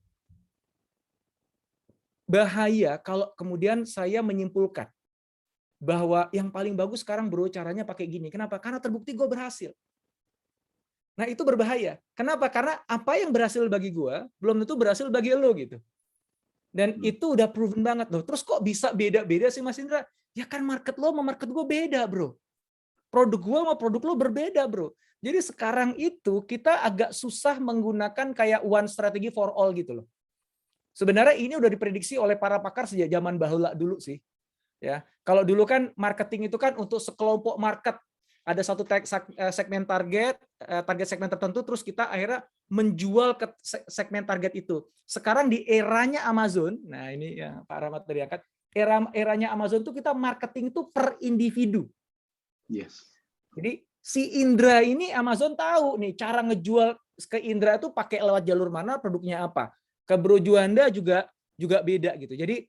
bahaya kalau kemudian saya menyimpulkan bahwa yang paling bagus sekarang bro caranya pakai gini. Kenapa? Karena terbukti gue berhasil. Nah itu berbahaya. Kenapa? Karena apa yang berhasil bagi gue belum tentu berhasil bagi lo gitu. Dan itu udah proven banget loh. Terus kok bisa beda-beda sih Mas Indra? Ya kan market lo sama market gue beda bro. Produk gue sama produk lo berbeda bro. Jadi sekarang itu kita agak susah menggunakan kayak one strategy for all gitu loh. Sebenarnya ini udah diprediksi oleh para pakar sejak zaman bahula dulu sih. Ya, kalau dulu kan marketing itu kan untuk sekelompok market. Ada satu segmen target segmen tertentu, terus kita akhirnya menjual ke segmen target itu. Sekarang di eranya Amazon, nah ini ya Pak Rahmat tadi angkat, eranya Amazon tuh kita marketing tuh per individu. Yes. Jadi si Indra ini Amazon tahu nih cara ngejual ke Indra itu pakai lewat jalur mana, produknya apa. Ke Bro Juanda juga beda gitu. Jadi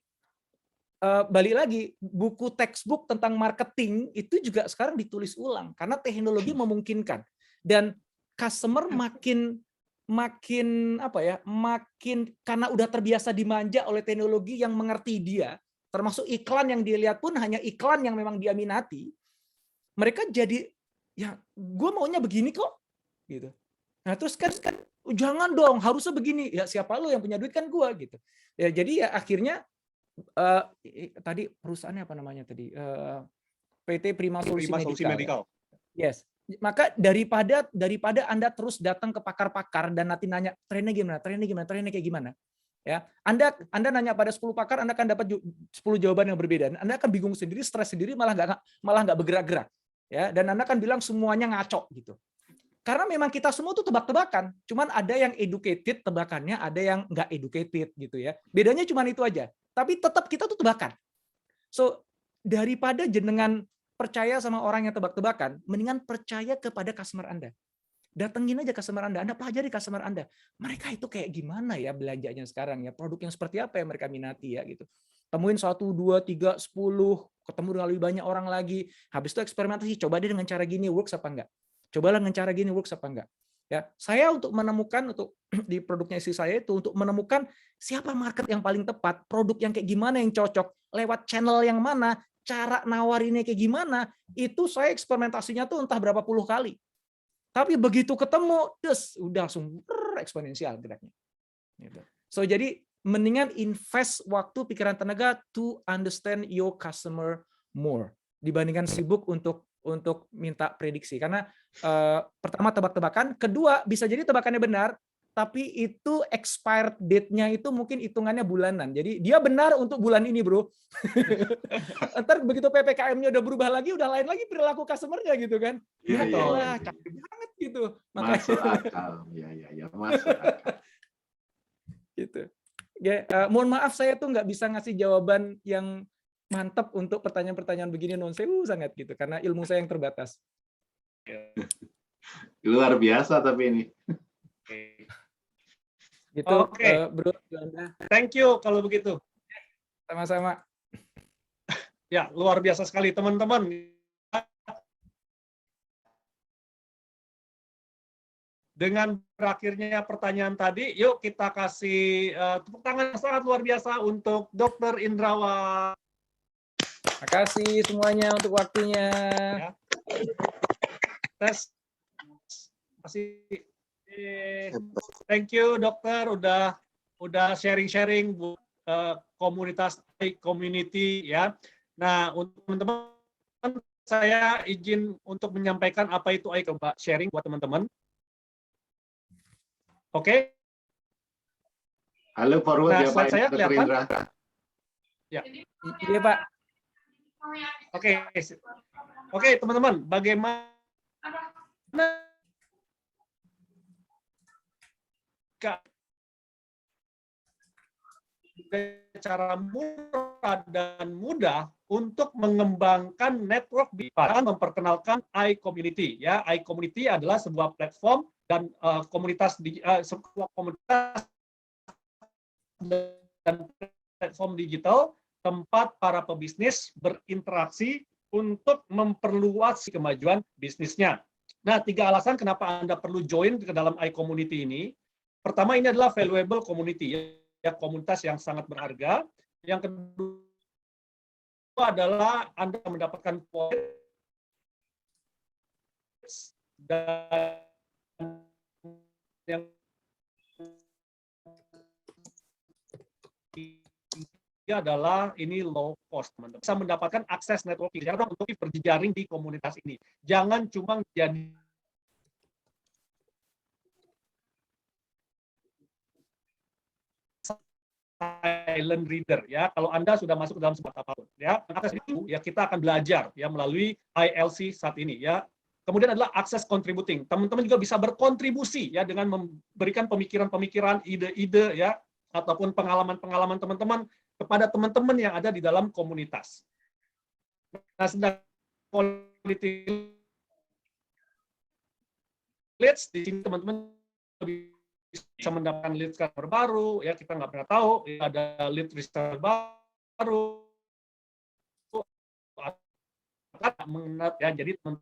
balik lagi, buku textbook tentang marketing itu juga sekarang ditulis ulang karena teknologi memungkinkan, dan customer makin karena udah terbiasa dimanja oleh teknologi yang mengerti dia, termasuk iklan yang dia lihat pun hanya iklan yang memang dia minati, mereka jadi ya gue maunya begini kok gitu. Nah terus kan jangan dong harusnya begini, ya siapa lu yang punya duit kan gue gitu ya. Jadi ya akhirnya tadi perusahaannya apa namanya tadi, PT Prima Solusi Medical. Yes. Maka daripada Anda terus datang ke pakar-pakar dan nanti nanya trennya kayak gimana, ya Anda nanya pada 10 pakar, Anda akan dapat 10 jawaban yang berbeda. Anda akan bingung sendiri, stres sendiri, malah nggak bergerak-gerak, ya. Dan Anda akan bilang semuanya ngaco gitu. Karena memang kita semua tuh tebak-tebakan, cuman ada yang educated tebakannya, ada yang nggak educated gitu ya. Bedanya cuman itu aja. Tapi tetap kita tuh tebakan. So, daripada jenengan percaya sama orang yang tebak-tebakan, mendingan percaya kepada customer Anda. Datengin aja customer Anda pelajari customer Anda. Mereka itu kayak gimana ya belanjanya sekarang ya, produk yang seperti apa yang mereka minati ya gitu. Temuin 1, 2, 3, 10, ketemu dengan lebih banyak orang lagi. Habis itu eksperimentasi, coba deh dengan cara gini works apa enggak. Cobalah dengan cara gini works apa enggak. Ya, saya untuk menemukan di produknya istri saya itu untuk menemukan siapa market yang paling tepat, produk yang kayak gimana yang cocok, lewat channel yang mana, cara nawarinnya kayak gimana, itu saya eksperimentasinya tuh entah berapa puluh kali. Tapi begitu ketemu, udah langsung eksponensial geraknya. Gitu. So jadi mendingan invest waktu, pikiran, tenaga to understand your customer more dibandingkan sibuk untuk minta prediksi. Karena pertama tebak-tebakan, kedua bisa jadi tebakannya benar, tapi itu expired date-nya itu mungkin hitungannya bulanan. Jadi dia benar untuk bulan ini, bro. Ntar begitu PPKM-nya udah berubah lagi, udah lain lagi perilaku customer-nya gitu kan. Iya, iya. Capek banget gitu. Masuk akal. Ya, masuk akal. Gitu. Ya, mohon maaf saya tuh nggak bisa ngasih jawaban yang mantap untuk pertanyaan-pertanyaan begini, non sewu sangat gitu, karena ilmu saya yang terbatas. Luar biasa tapi ini. Gitu, Bro Juanda. Thank you kalau begitu. Sama-sama. Ya, luar biasa sekali teman-teman. Dengan berakhirnya pertanyaan tadi, yuk kita kasih tepuk tangan sangat luar biasa untuk Dr. Indrawan. Terima kasih semuanya untuk waktunya. Ya. Tes. Masih. Thank you dokter udah sharing-sharing buat komunitas community ya. Nah, untuk teman-teman saya izin untuk menyampaikan apa itu coba sharing buat teman-teman. Oke. Halo Forward ya Pak. Saya kelihatan. Ya. Iya Pak. Oke, teman-teman, bagaimana cara murah dan mudah untuk mengembangkan network dan memperkenalkan iCommunity ya. iCommunity adalah sebuah platform dan sebuah komunitas dan platform digital tempat para pebisnis berinteraksi untuk memperluas kemajuan bisnisnya. Nah, 3 alasan kenapa Anda perlu join ke dalam iCommunity ini. Pertama, ini adalah valuable community, ya, komunitas yang sangat berharga. Yang kedua adalah Anda mendapatkan poin dan yang adalah ini low cost, teman-teman. Bisa mendapatkan akses networking untuk berjejaring di komunitas ini. Jangan cuma jadi silent reader ya. Kalau Anda sudah masuk ke dalam sebuah apapun ya, akses itu ya kita akan belajar ya melalui ILC saat ini ya. Kemudian adalah akses contributing. Teman-teman juga bisa berkontribusi ya dengan memberikan pemikiran-pemikiran, ide-ide ya ataupun pengalaman-pengalaman teman-teman kepada teman-teman yang ada di dalam komunitas. Nah, sedang quality leads di sini teman-teman bisa mendapatkan lead customer baru, ya kita nggak pernah tahu ya, ada lead reseller baru, mengenal ya, jadi teman-teman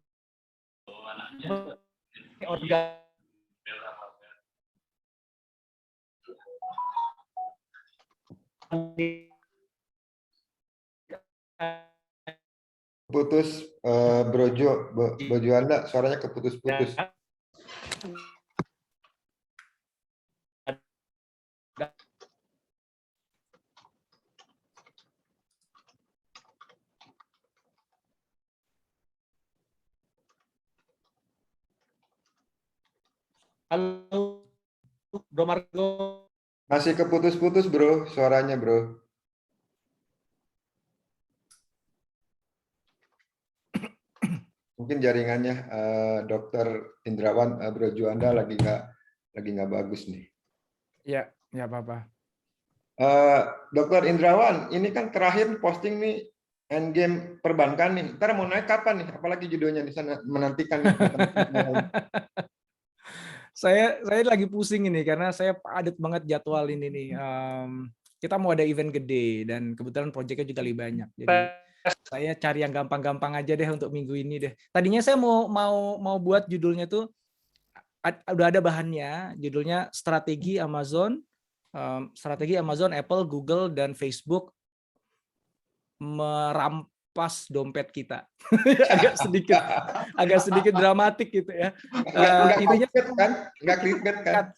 Putus, Bro Juanda, suaranya keputus-putus. Halo, Bro Margo. Masih keputus-putus, Bro, suaranya, Bro. Mungkin jaringannya Dokter Indrawan, Bro Juanda lagi nggak bagus nih. Ya, nggak apa-apa. Dokter Indrawan, ini kan terakhir posting nih endgame perbankan nih. Ntar mau naik kapan nih? Apalagi judulnya di sana menantikan nih. Saya lagi pusing ini karena saya padat banget jadwal ini nih. Kita mau ada event gede dan kebetulan proyeknya juga lebih banyak. Jadi saya cari yang gampang-gampang aja deh untuk minggu ini deh. Tadinya saya mau buat judulnya tuh udah ada bahannya, judulnya strategi Amazon, Apple, Google dan Facebook merampas dompet kita. agak sedikit dramatik gitu ya. Intinya nggak clickbait kan?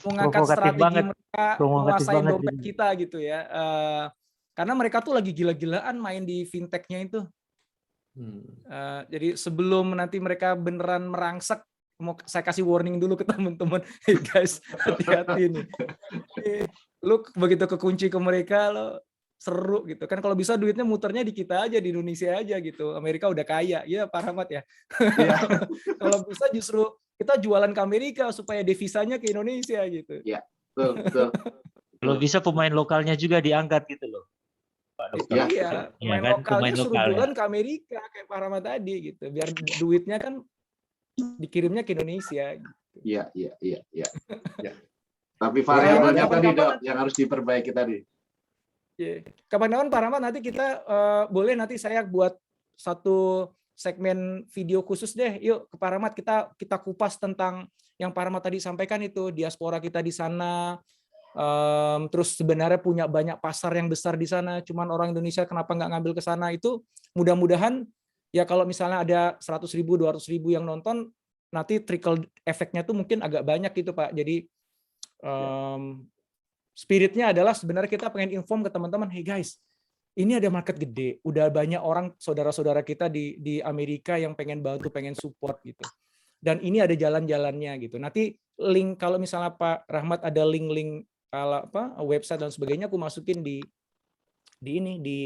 Mengangkat strategi mereka menguasai dompet kita gitu ya. Karena mereka tuh lagi gila-gilaan main di fintech-nya itu. Jadi sebelum nanti mereka beneran merangsek, mau saya kasih warning dulu ke teman-teman, hey guys, hati-hati nih. Lu begitu kekunci ke mereka, lo seru gitu kan. Kalau bisa duitnya muternya di kita aja, di Indonesia aja gitu. Amerika udah kaya, ya Pak Rahmat ya. Kalau bisa justru kita jualan ke Amerika supaya devisanya ke Indonesia gitu. Iya, betul. Kalau bisa pemain lokalnya juga diangkat gitu loh. Iya, pemain lokalnya suruh jualan ke Amerika kayak Pak Rahmat tadi gitu, biar duitnya kan dikirimnya ke Indonesia. Iya. Tapi variabelnya tadi Dok, yang harus diperbaiki tadi. Kapan-kapan Pak Rahmat nanti kita boleh nanti saya buat satu segmen video khusus deh. Yuk ke Pak Rahmat kita kupas tentang yang Pak Rahmat tadi sampaikan itu, diaspora kita di sana. Terus sebenarnya punya banyak pasar yang besar di sana, cuman orang Indonesia kenapa nggak ngambil ke sana. Itu mudah-mudahan ya kalau misalnya ada 100.000, 200.000 yang nonton, nanti trickle efeknya tuh mungkin agak banyak gitu Pak. Jadi spiritnya adalah sebenarnya kita pengen inform ke teman-teman, hey guys, ini ada market gede, udah banyak orang saudara-saudara kita di Amerika yang pengen bantu, pengen support gitu. Dan ini ada jalan-jalannya gitu. Nanti link kalau misalnya Pak Rahmat ada link-link kalau website dan sebagainya aku masukin di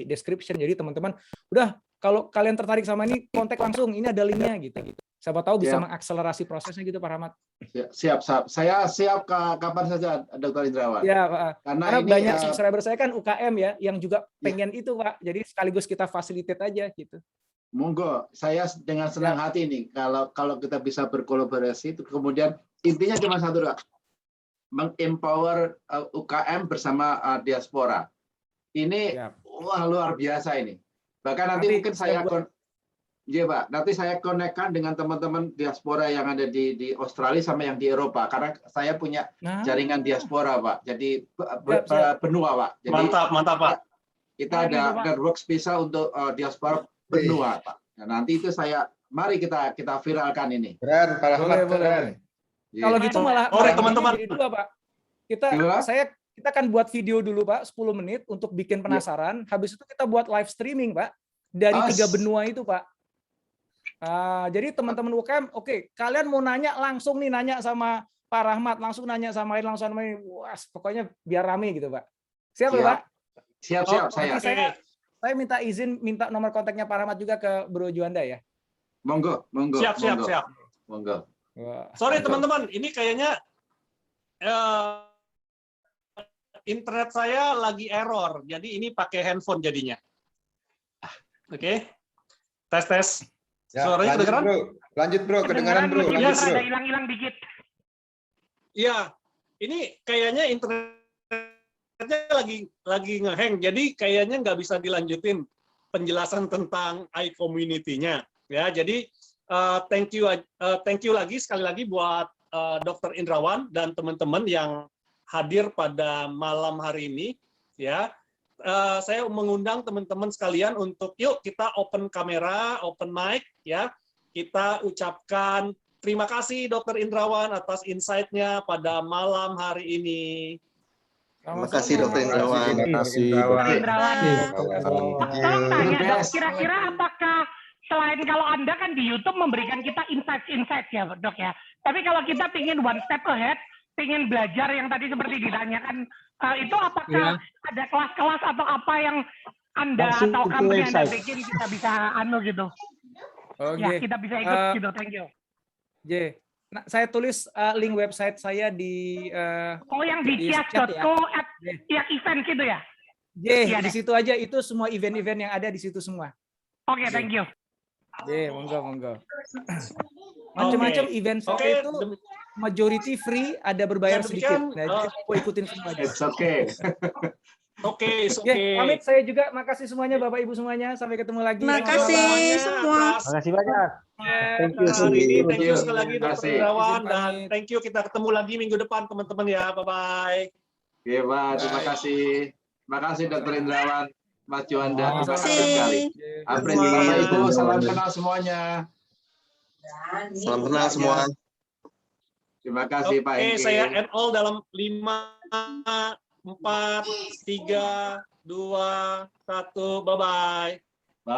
description. Jadi teman-teman udah kalau kalian tertarik sama ini kontak langsung, ini ada linknya gitu. Siapa tahu bisa mengakselerasi prosesnya gitu Pak Rahmat. Siap. Saya siap kapan saja Dr. Indrawan. Ya Pak. Karena ini, banyak subscriber saya kan UKM ya yang juga pengen itu Pak. Jadi sekaligus kita facilitate aja gitu. Monggo, saya dengan senang hati nih kalau kita bisa berkolaborasi. Kemudian intinya cuma satu Dok. Mengempower UKM bersama diaspora. Ini wah luar biasa ini. Bahkan nanti mungkin nanti saya konekkan dengan teman-teman diaspora yang ada di Australia sama yang di Eropa karena saya punya jaringan diaspora Pak. Jadi benua Pak. Jadi, mantap Pak. Kita ada work spesial untuk diaspora benua Pak. Nah, nanti itu mari kita viralkan ini. Keren, Pak Rahmat, keren. Kalau gitu malah teman-teman dulu Pak. Kita akan buat video dulu Pak 10 menit untuk bikin penasaran. Habis itu kita buat live streaming Pak dari 3 benua itu Pak. Jadi teman-teman UKM, oke, kalian mau nanya langsung nih nanya sama Pak Rahmat, langsung nanya sama ini, wah pokoknya biar rame gitu Pak. Siap. Pak? Siap. Saya minta nomor kontaknya Pak Rahmat juga ke Bro Juanda ya. Monggo. Siap. Monggo. Sorry teman-teman, ini kayaknya internet saya lagi error, jadi ini pakai handphone jadinya. Oke, tes. Ya, Suaranya kedengeran? Lanjut bro, kedengaran bro. Meskipun Lanjut bro. ada hilang-hilang dikit. Iya, ini kayaknya internetnya lagi ngehang, jadi kayaknya nggak bisa dilanjutin penjelasan tentang iCommunity-nya. Ya, jadi thank you lagi sekali lagi buat Dr. Indrawan dan teman-teman yang hadir pada malam hari ini. Ya, saya mengundang teman-teman sekalian untuk yuk kita open kamera, open mic, ya. Kita ucapkan terima kasih Dr. Indrawan atas insight-nya pada malam hari ini. Terima kasih Dr. Indrawan. Terima kasih. Indrawan. Tolong tanya dok, kira-kira apakah selain kalau Anda kan di YouTube memberikan kita insight ya dok ya. Tapi kalau kita ingin one step ahead, ingin belajar yang tadi seperti ditanyakan, itu apakah ada kelas-kelas atau apa yang Anda Langsung atau ke company Anda website. bikin kita bisa gitu. Oke. Ya, kita bisa ikut gitu. Thank you. J. Nah, saya tulis link website saya di Yang di chat kias.co @event gitu ya? J, Iya di deh. situ aja itu semua event-event yang ada di situ semua. Oke, thank you. J, monggo. Macam-macam event saya itu majority free, ada berbayar Dan sedikit. demikian, Nah, jadi aku ikutin semua aja. It's okay. Oke, Oke, pamit saya juga. Makasih semuanya Bapak Ibu semuanya. Sampai ketemu lagi. Makasih semua. Makasih banyak. Thank you. Hari ini thank you Thank you. sekali lagi Terima Dr. kasih. Indrawan Izin dan pamit. thank you, kita ketemu lagi minggu depan teman-teman ya. Bye-bye. Oke, Pak, terima kasih. Terima kasih Dr. Indrawan, Mas Juanda, terima kasih Terima sekali. kasih. Apresiasi Bapak Ibu, salam kenal semuanya. Salam kenal semua. Terima kasih Pak Oke, Engki. saya end all dalam 5, 4, 3, 2, 1. Bye-bye.